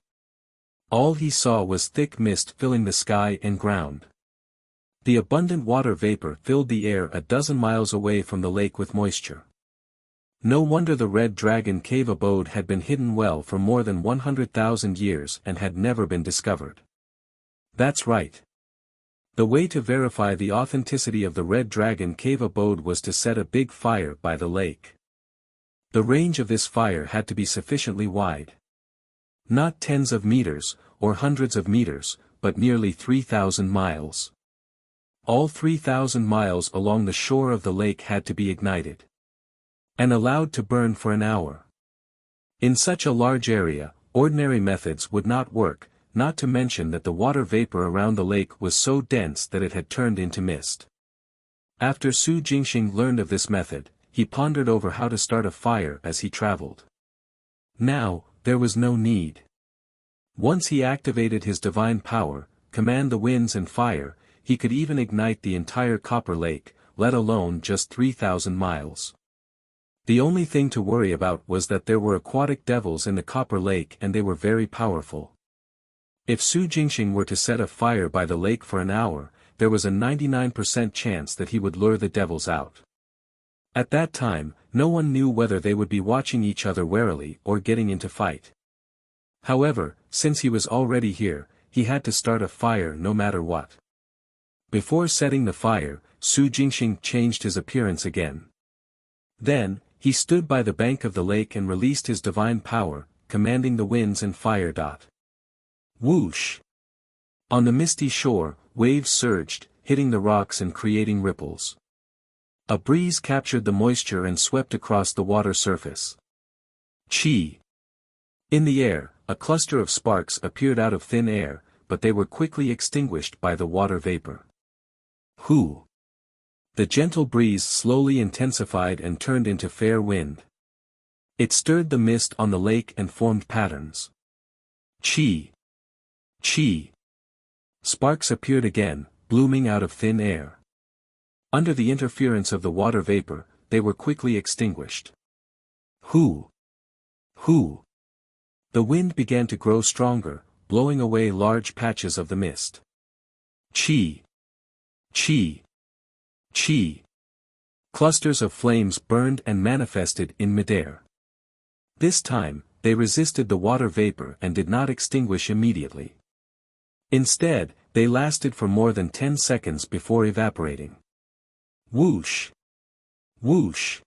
Speaker 1: All he saw was thick mist filling the sky and ground. The abundant water vapor filled the air a dozen miles away from the lake with moisture. No wonder the Red Dragon cave abode had been hidden well for more than 100,000 years and had never been discovered. That's right. The way to verify the authenticity of the Red Dragon cave abode was to set a big fire by the lake. The range of this fire had to be sufficiently wide. Not tens of meters, or hundreds of meters, but nearly 3,000 miles. All 3,000 miles along the shore of the lake had to be ignited and allowed to burn for an hour. In such a large area, ordinary methods would not work, not to mention that the water vapor around the lake was so dense that it had turned into mist. After Su Jingxing learned of this method, he pondered over how to start a fire as he traveled. Now, there was no need. Once he activated his divine power, command the winds and fire, he could even ignite the entire Copper Lake, let alone just 3,000 miles. The only thing to worry about was that there were aquatic devils in the Copper Lake and they were very powerful. If Su Jingxing were to set a fire by the lake for an hour, there was a 99% chance that he would lure the devils out. At that time, no one knew whether they would be watching each other warily or getting into fight. However, since he was already here, he had to start a fire no matter what. Before setting the fire, Su Jingxing changed his appearance again. Then, he stood by the bank of the lake and released his divine power, commanding the winds and fire. Whoosh! On the misty shore, waves surged, hitting the rocks and creating ripples. A breeze captured the moisture and swept across the water surface. Chi! In the air, a cluster of sparks appeared out of thin air, but they were quickly extinguished by the water vapor. Who? The gentle breeze slowly intensified and turned into fair wind. It stirred the mist on the lake and formed patterns. Chi! Chi! Sparks appeared again, blooming out of thin air. Under the interference of the water vapor, they were quickly extinguished. Hoo! Hoo! The wind began to grow stronger, blowing away large patches of the mist. Chi! Chi! Chi! Clusters of flames burned and manifested in midair. This time, they resisted the water vapor and did not extinguish immediately. Instead, they lasted for more than 10 seconds before evaporating. Whoosh! Whoosh!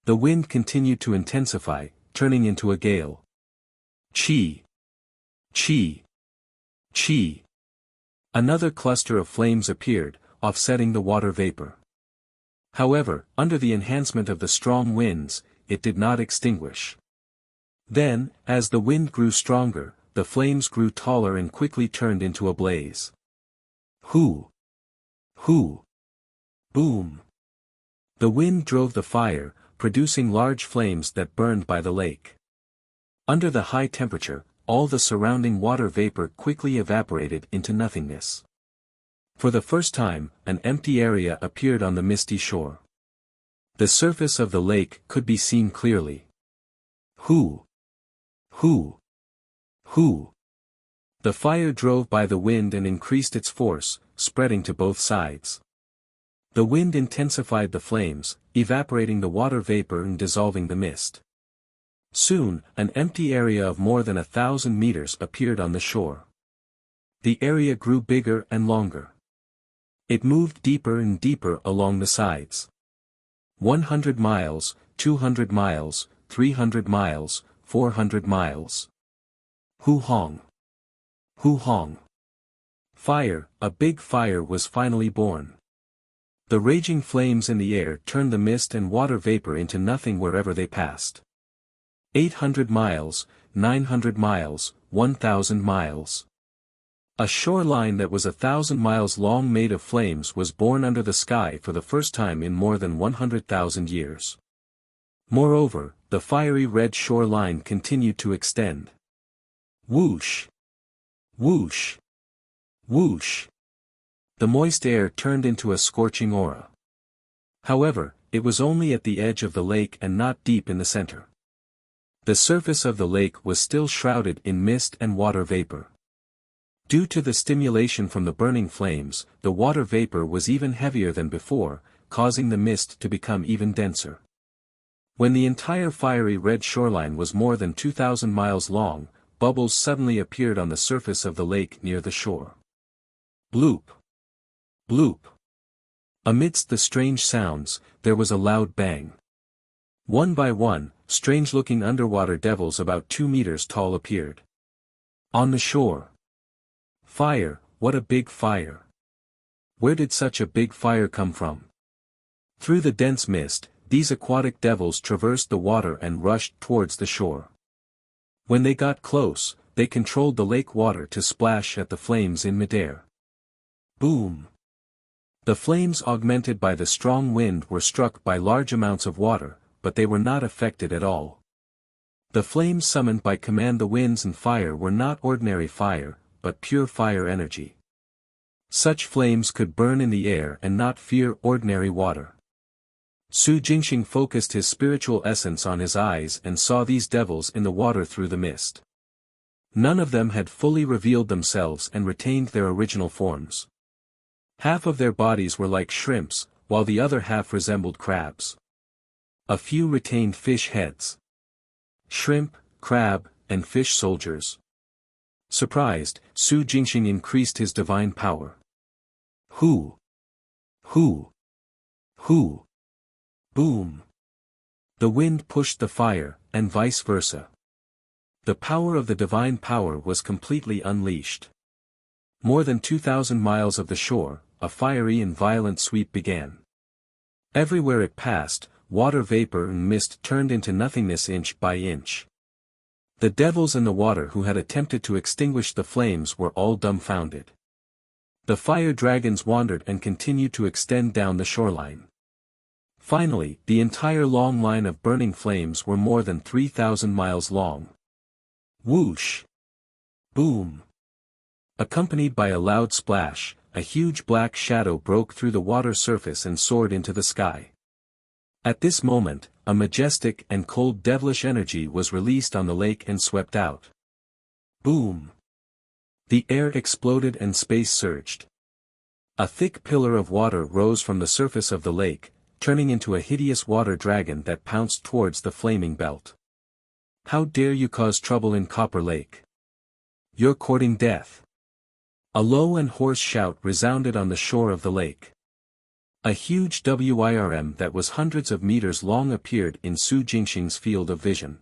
Speaker 1: The wind continued to intensify, turning into a gale. Chi! Chi! Chi! Another cluster of flames appeared, offsetting the water vapor. However, under the enhancement of the strong winds, it did not extinguish. Then, as the wind grew stronger, the flames grew taller and quickly turned into a blaze. Hoo! Hoo! Boom! The wind drove the fire, producing large flames that burned by the lake. Under the high temperature, all the surrounding water vapor quickly evaporated into nothingness. For the first time, an empty area appeared on the misty shore. The surface of the lake could be seen clearly. Hoo! Hoo! Hoo! The fire drove by the wind and increased its force, spreading to both sides. The wind intensified the flames, evaporating the water vapor and dissolving the mist. Soon, an empty area of more than 1,000 meters appeared on the shore. The area grew bigger and longer. It moved deeper and deeper along the sides. 100 miles, 200 miles, 300 miles, 400 miles. Hoo hong! Hoo hong! Fire, a big fire was finally born. The raging flames in the air turned the mist and water vapor into nothing wherever they passed. 800 miles, 900 miles, 1,000 miles. A shoreline that was 1,000 miles long made of flames was born under the sky for the first time in more than 100,000 years. Moreover, the fiery red shoreline continued to extend. Whoosh! Whoosh! Whoosh! The moist air turned into a scorching aura. However, it was only at the edge of the lake and not deep in the center. The surface of the lake was still shrouded in mist and water vapor. Due to the stimulation from the burning flames, the water vapor was even heavier than before, causing the mist to become even denser. When the entire fiery red shoreline was more than 2,000 miles long, bubbles suddenly appeared on the surface of the lake near the shore. Bloop! Bloop! Amidst the strange sounds, there was a loud bang. One by one, strange-looking underwater devils about 2 meters tall appeared. On the shore. Fire, what a big fire! Where did such a big fire come from? Through the dense mist, these aquatic devils traversed the water and rushed towards the shore. When they got close, they controlled the lake water to splash at the flames in midair. Boom! The flames augmented by the strong wind were struck by large amounts of water, but they were not affected at all. The flames summoned by command the winds and fire were not ordinary fire, but pure fire energy. Such flames could burn in the air and not fear ordinary water. Jingxing focused his spiritual essence on his eyes and saw these devils in the water through the mist. None of them had fully revealed themselves and retained their original forms. Half of their bodies were like shrimps, while the other half resembled crabs. A few retained fish heads. Shrimp, crab, and fish soldiers. Surprised, Jingxing increased his divine power. Hoo! Hoo! Hoo! Boom! The wind pushed the fire, and vice versa. The power of the divine power was completely unleashed. More than 2,000 miles of the shore, a fiery and violent sweep began. Everywhere it passed, water vapor and mist turned into nothingness inch by inch. The devils in the water who had attempted to extinguish the flames were all dumbfounded. The fire dragons wandered and continued to extend down the shoreline. Finally, the entire long line of burning flames were more than 3,000 miles long. Whoosh! Boom! Accompanied by a loud splash, a huge black shadow broke through the water surface and soared into the sky. At this moment, a majestic and cold devilish energy was released on the lake and swept out. Boom! The air exploded and space surged. A thick pillar of water rose from the surface of the lake, turning into a hideous water dragon that pounced towards the flaming belt. How dare you cause trouble in Copper Lake? You're courting death. A low and hoarse shout resounded on the shore of the lake. A huge WIRM that was hundreds of meters long appeared in Su Jingxing's field of vision.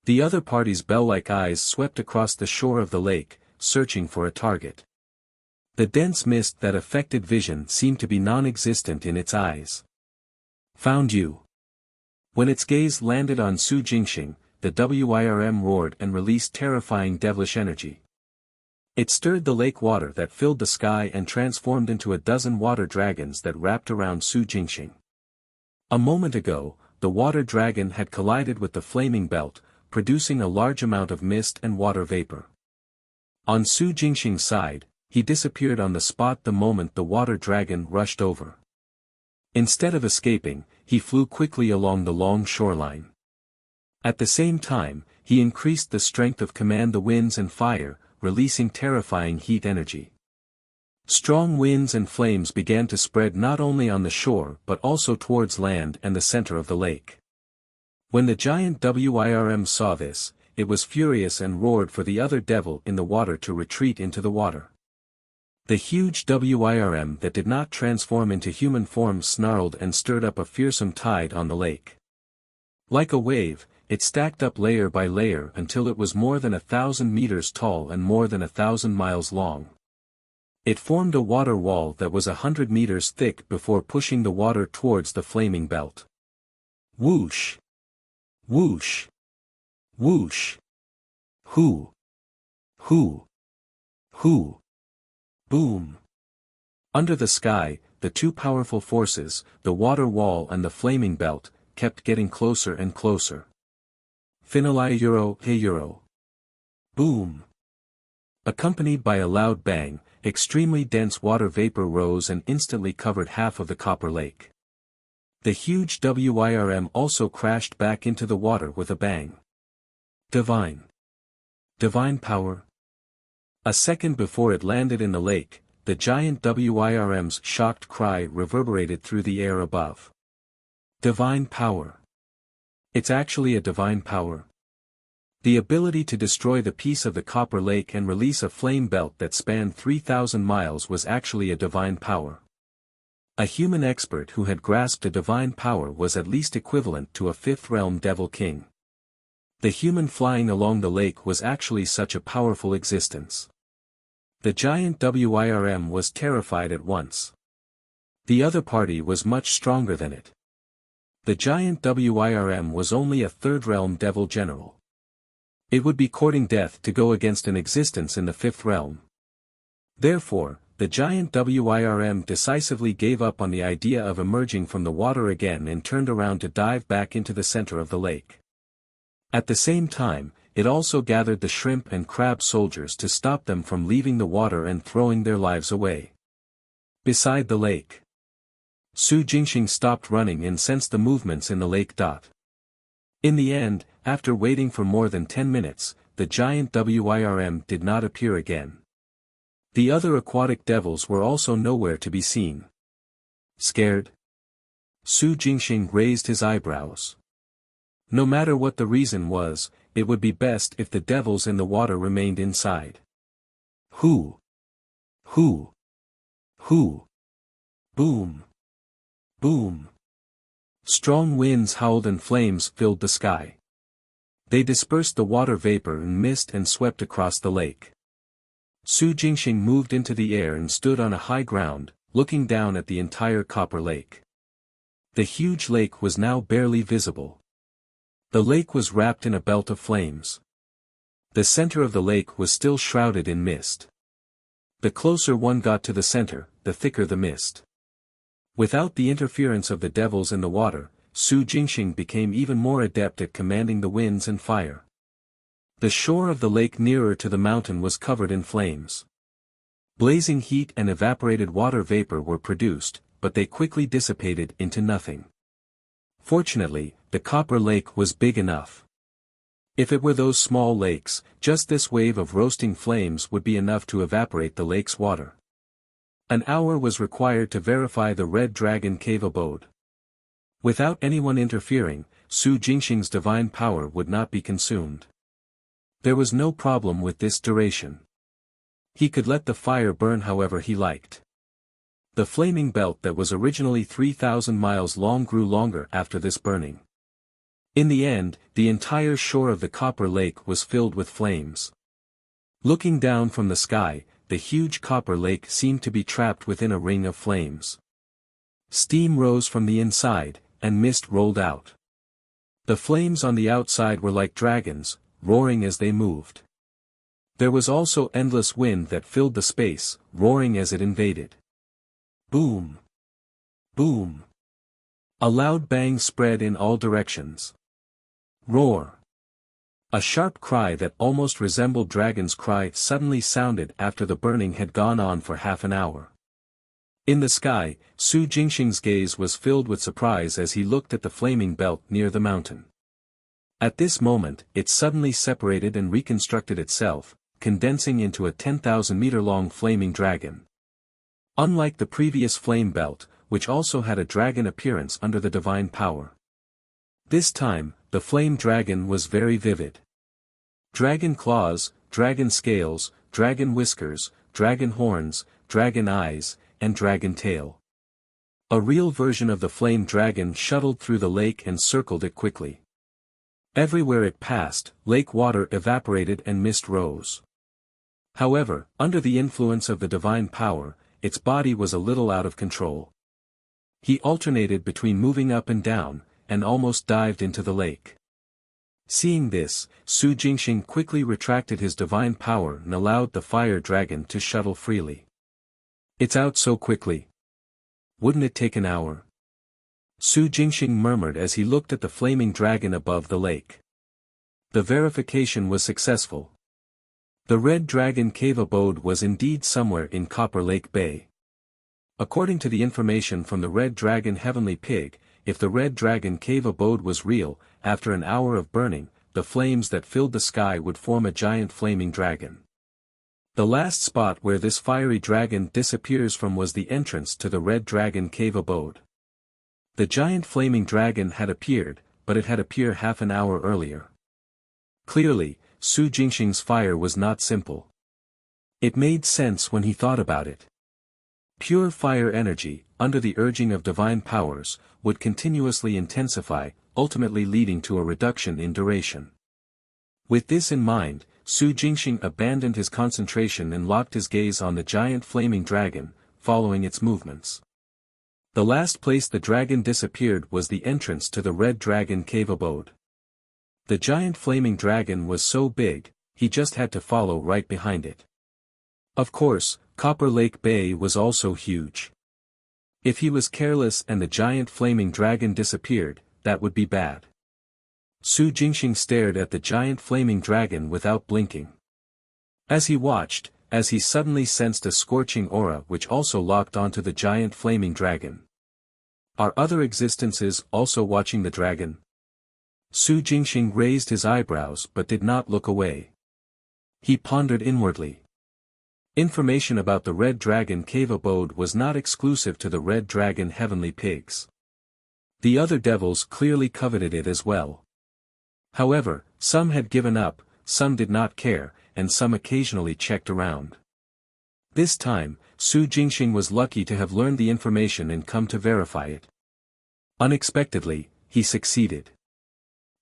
Speaker 1: The other party's bell-like eyes swept across the shore of the lake, searching for a target. The dense mist that affected vision seemed to be non-existent in its eyes. Found you. When its gaze landed on Su Jingxing, the WIRM roared and released terrifying devilish energy. It stirred the lake water that filled the sky and transformed into a dozen water dragons that wrapped around Su Jingxing. A moment ago, the water dragon had collided with the flaming belt, producing a large amount of mist and water vapor. On Su Jingxing's side, he disappeared on the spot the moment the water dragon rushed over. Instead of escaping, he flew quickly along the long shoreline. At the same time, he increased the strength of command the winds and fire, releasing terrifying heat energy. Strong winds and flames began to spread not only on the shore but also towards land and the center of the lake. When the giant WIRM saw this, it was furious and roared for the other devil in the water to retreat into the water. The huge WIRM that did not transform into human form snarled and stirred up a fearsome tide on the lake. Like a wave, it stacked up layer by layer until it was more than 1,000 meters tall and more than 1,000 miles long. It formed a water wall that was 100 meters thick before pushing the water towards the flaming belt. Whoosh! Whoosh! Whoosh! Hoo! Hoo! Hoo! Boom! Under the sky, the two powerful forces, the water wall and the flaming belt, kept getting closer and closer. Finalai Euro Hey Euro. Boom! Accompanied by a loud bang, extremely dense water vapor rose and instantly covered half of the Copper Lake. The huge WIRM also crashed back into the water with a bang. Divine. Divine power. A second before it landed in the lake, the giant WIRM's shocked cry reverberated through the air above. Divine power. It's actually a divine power. The ability to destroy the piece of the Copper Lake and release a flame belt that spanned 3,000 miles was actually a divine power. A human expert who had grasped a divine power was at least equivalent to a fifth realm devil king. The human flying along the lake was actually such a powerful existence. The giant WIRM was terrified at once. The other party was much stronger than it. The giant WIRM was only a third realm devil general. It would be courting death to go against an existence in the fifth realm. Therefore, the giant WIRM decisively gave up on the idea of emerging from the water again and turned around to dive back into the center of the lake. At the same time, it also gathered the shrimp and crab soldiers to stop them from leaving the water and throwing their lives away. Beside the lake, Su Jingxing stopped running and sensed the movements in the lake. In the end, after waiting for more than 10 minutes, the giant WIRM did not appear again. The other aquatic devils were also nowhere to be seen. Scared? Su Jingxing raised his eyebrows. No matter what the reason was, it would be best if the devils in the water remained inside. Hoo! Hoo! Hoo! Boom! Boom! Strong winds howled and flames filled the sky. They dispersed the water vapor and mist and swept across the lake. Su Jingxing moved into the air and stood on a high ground, looking down at the entire Copper Lake. The huge lake was now barely visible. The lake was wrapped in a belt of flames. The center of the lake was still shrouded in mist. The closer one got to the center, the thicker the mist. Without the interference of the devils in the water, Su Jingxing became even more adept at commanding the winds and fire. The shore of the lake nearer to the mountain was covered in flames. Blazing heat and evaporated water vapor were produced, but they quickly dissipated into nothing. Fortunately, the copper lake was big enough. If it were those small lakes, just this wave of roasting flames would be enough to evaporate the lake's water. An hour was required to verify the Red Dragon cave abode. Without anyone interfering, Su Jingxing's divine power would not be consumed. There was no problem with this duration. He could let the fire burn however he liked. The flaming belt that was originally 3,000 miles long grew longer after this burning. In the end, the entire shore of the copper lake was filled with flames. Looking down from the sky, the huge copper lake seemed to be trapped within a ring of flames. Steam rose from the inside, and mist rolled out. The flames on the outside were like dragons, roaring as they moved. There was also endless wind that filled the space, roaring as it invaded. Boom! Boom! A loud bang spread in all directions. Roar! A sharp cry that almost resembled dragon's cry suddenly sounded after the burning had gone on for half an hour. In the sky, Su Jingxing's gaze was filled with surprise as he looked at the flaming belt near the mountain. At this moment, it suddenly separated and reconstructed itself, condensing into a 10,000-meter-long flaming dragon. Unlike the previous flame belt, which also had a dragon appearance under the divine power. This time, the flame dragon was very vivid. Dragon claws, dragon scales, dragon whiskers, dragon horns, dragon eyes, and dragon tail. A real version of the flame dragon shuttled through the lake and circled it quickly. Everywhere it passed, lake water evaporated and mist rose. However, under the influence of the divine power, its body was a little out of control. He alternated between moving up and down, and almost dived into the lake. Seeing this, Su Jingxing quickly retracted his divine power and allowed the fire dragon to shuttle freely. It's out so quickly. Wouldn't it take an hour? Su Jingxing murmured as he looked at the flaming dragon above the lake. The verification was successful. The Red Dragon cave abode was indeed somewhere in Copper Lake Bay. According to the information from the Red Dragon Heavenly Pig, if the Red Dragon cave abode was real, after an hour of burning, the flames that filled the sky would form a giant flaming dragon. The last spot where this fiery dragon disappears from was the entrance to the Red Dragon cave abode. The giant flaming dragon had appeared, but it had appeared half an hour earlier. Clearly, Su Jingxing's fire was not simple. It made sense when he thought about it. Pure fire energy, under the urging of divine powers, would continuously intensify, ultimately leading to a reduction in duration. With this in mind, Su Jingxing abandoned his concentration and locked his gaze on the giant flaming dragon, following its movements. The last place the dragon disappeared was the entrance to the Red Dragon cave abode. The giant flaming dragon was so big, he just had to follow right behind it. Of course, Copper Lake Bay was also huge. If he was careless and the giant flaming dragon disappeared, that would be bad. Su Jingxing stared at the giant flaming dragon without blinking. As he watched, as he suddenly sensed a scorching aura which also locked onto the giant flaming dragon. Are other existences also watching the dragon? Su Jingxing raised his eyebrows but did not look away. He pondered inwardly. Information about the Red Dragon cave abode was not exclusive to the Red Dragon Heavenly Pigs. The other devils clearly coveted it as well. However, some had given up, some did not care, and some occasionally checked around. This time, Su Jingxing was lucky to have learned the information and come to verify it. Unexpectedly, he succeeded.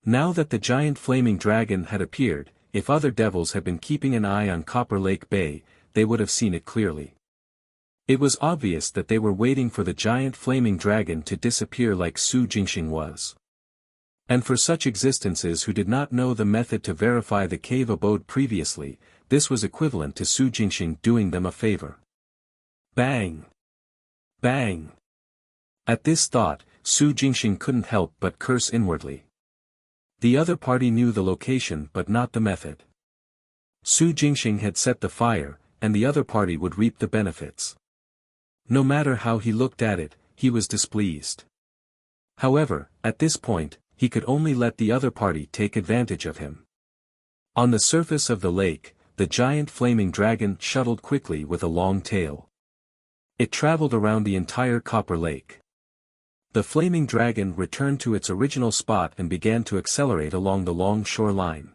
Speaker 1: Now that the giant flaming dragon had appeared, if other devils had been keeping an eye on Copper Lake Bay, they would have seen it clearly. It was obvious that they were waiting for the giant flaming dragon to disappear like Su Jingxing was. And for such existences who did not know the method to verify the cave abode previously, this was equivalent to Su Jingxing doing them a favor. Bang! Bang! At this thought, Su Jingxing couldn't help but curse inwardly. The other party knew the location but not the method. Su Jingxing had set the fire, and the other party would reap the benefits. No matter how he looked at it, he was displeased. However, at this point, he could only let the other party take advantage of him. On the surface of the lake, the giant flaming dragon shuttled quickly with a long tail. It traveled around the entire copper lake. The flaming dragon returned to its original spot and began to accelerate along the long shoreline.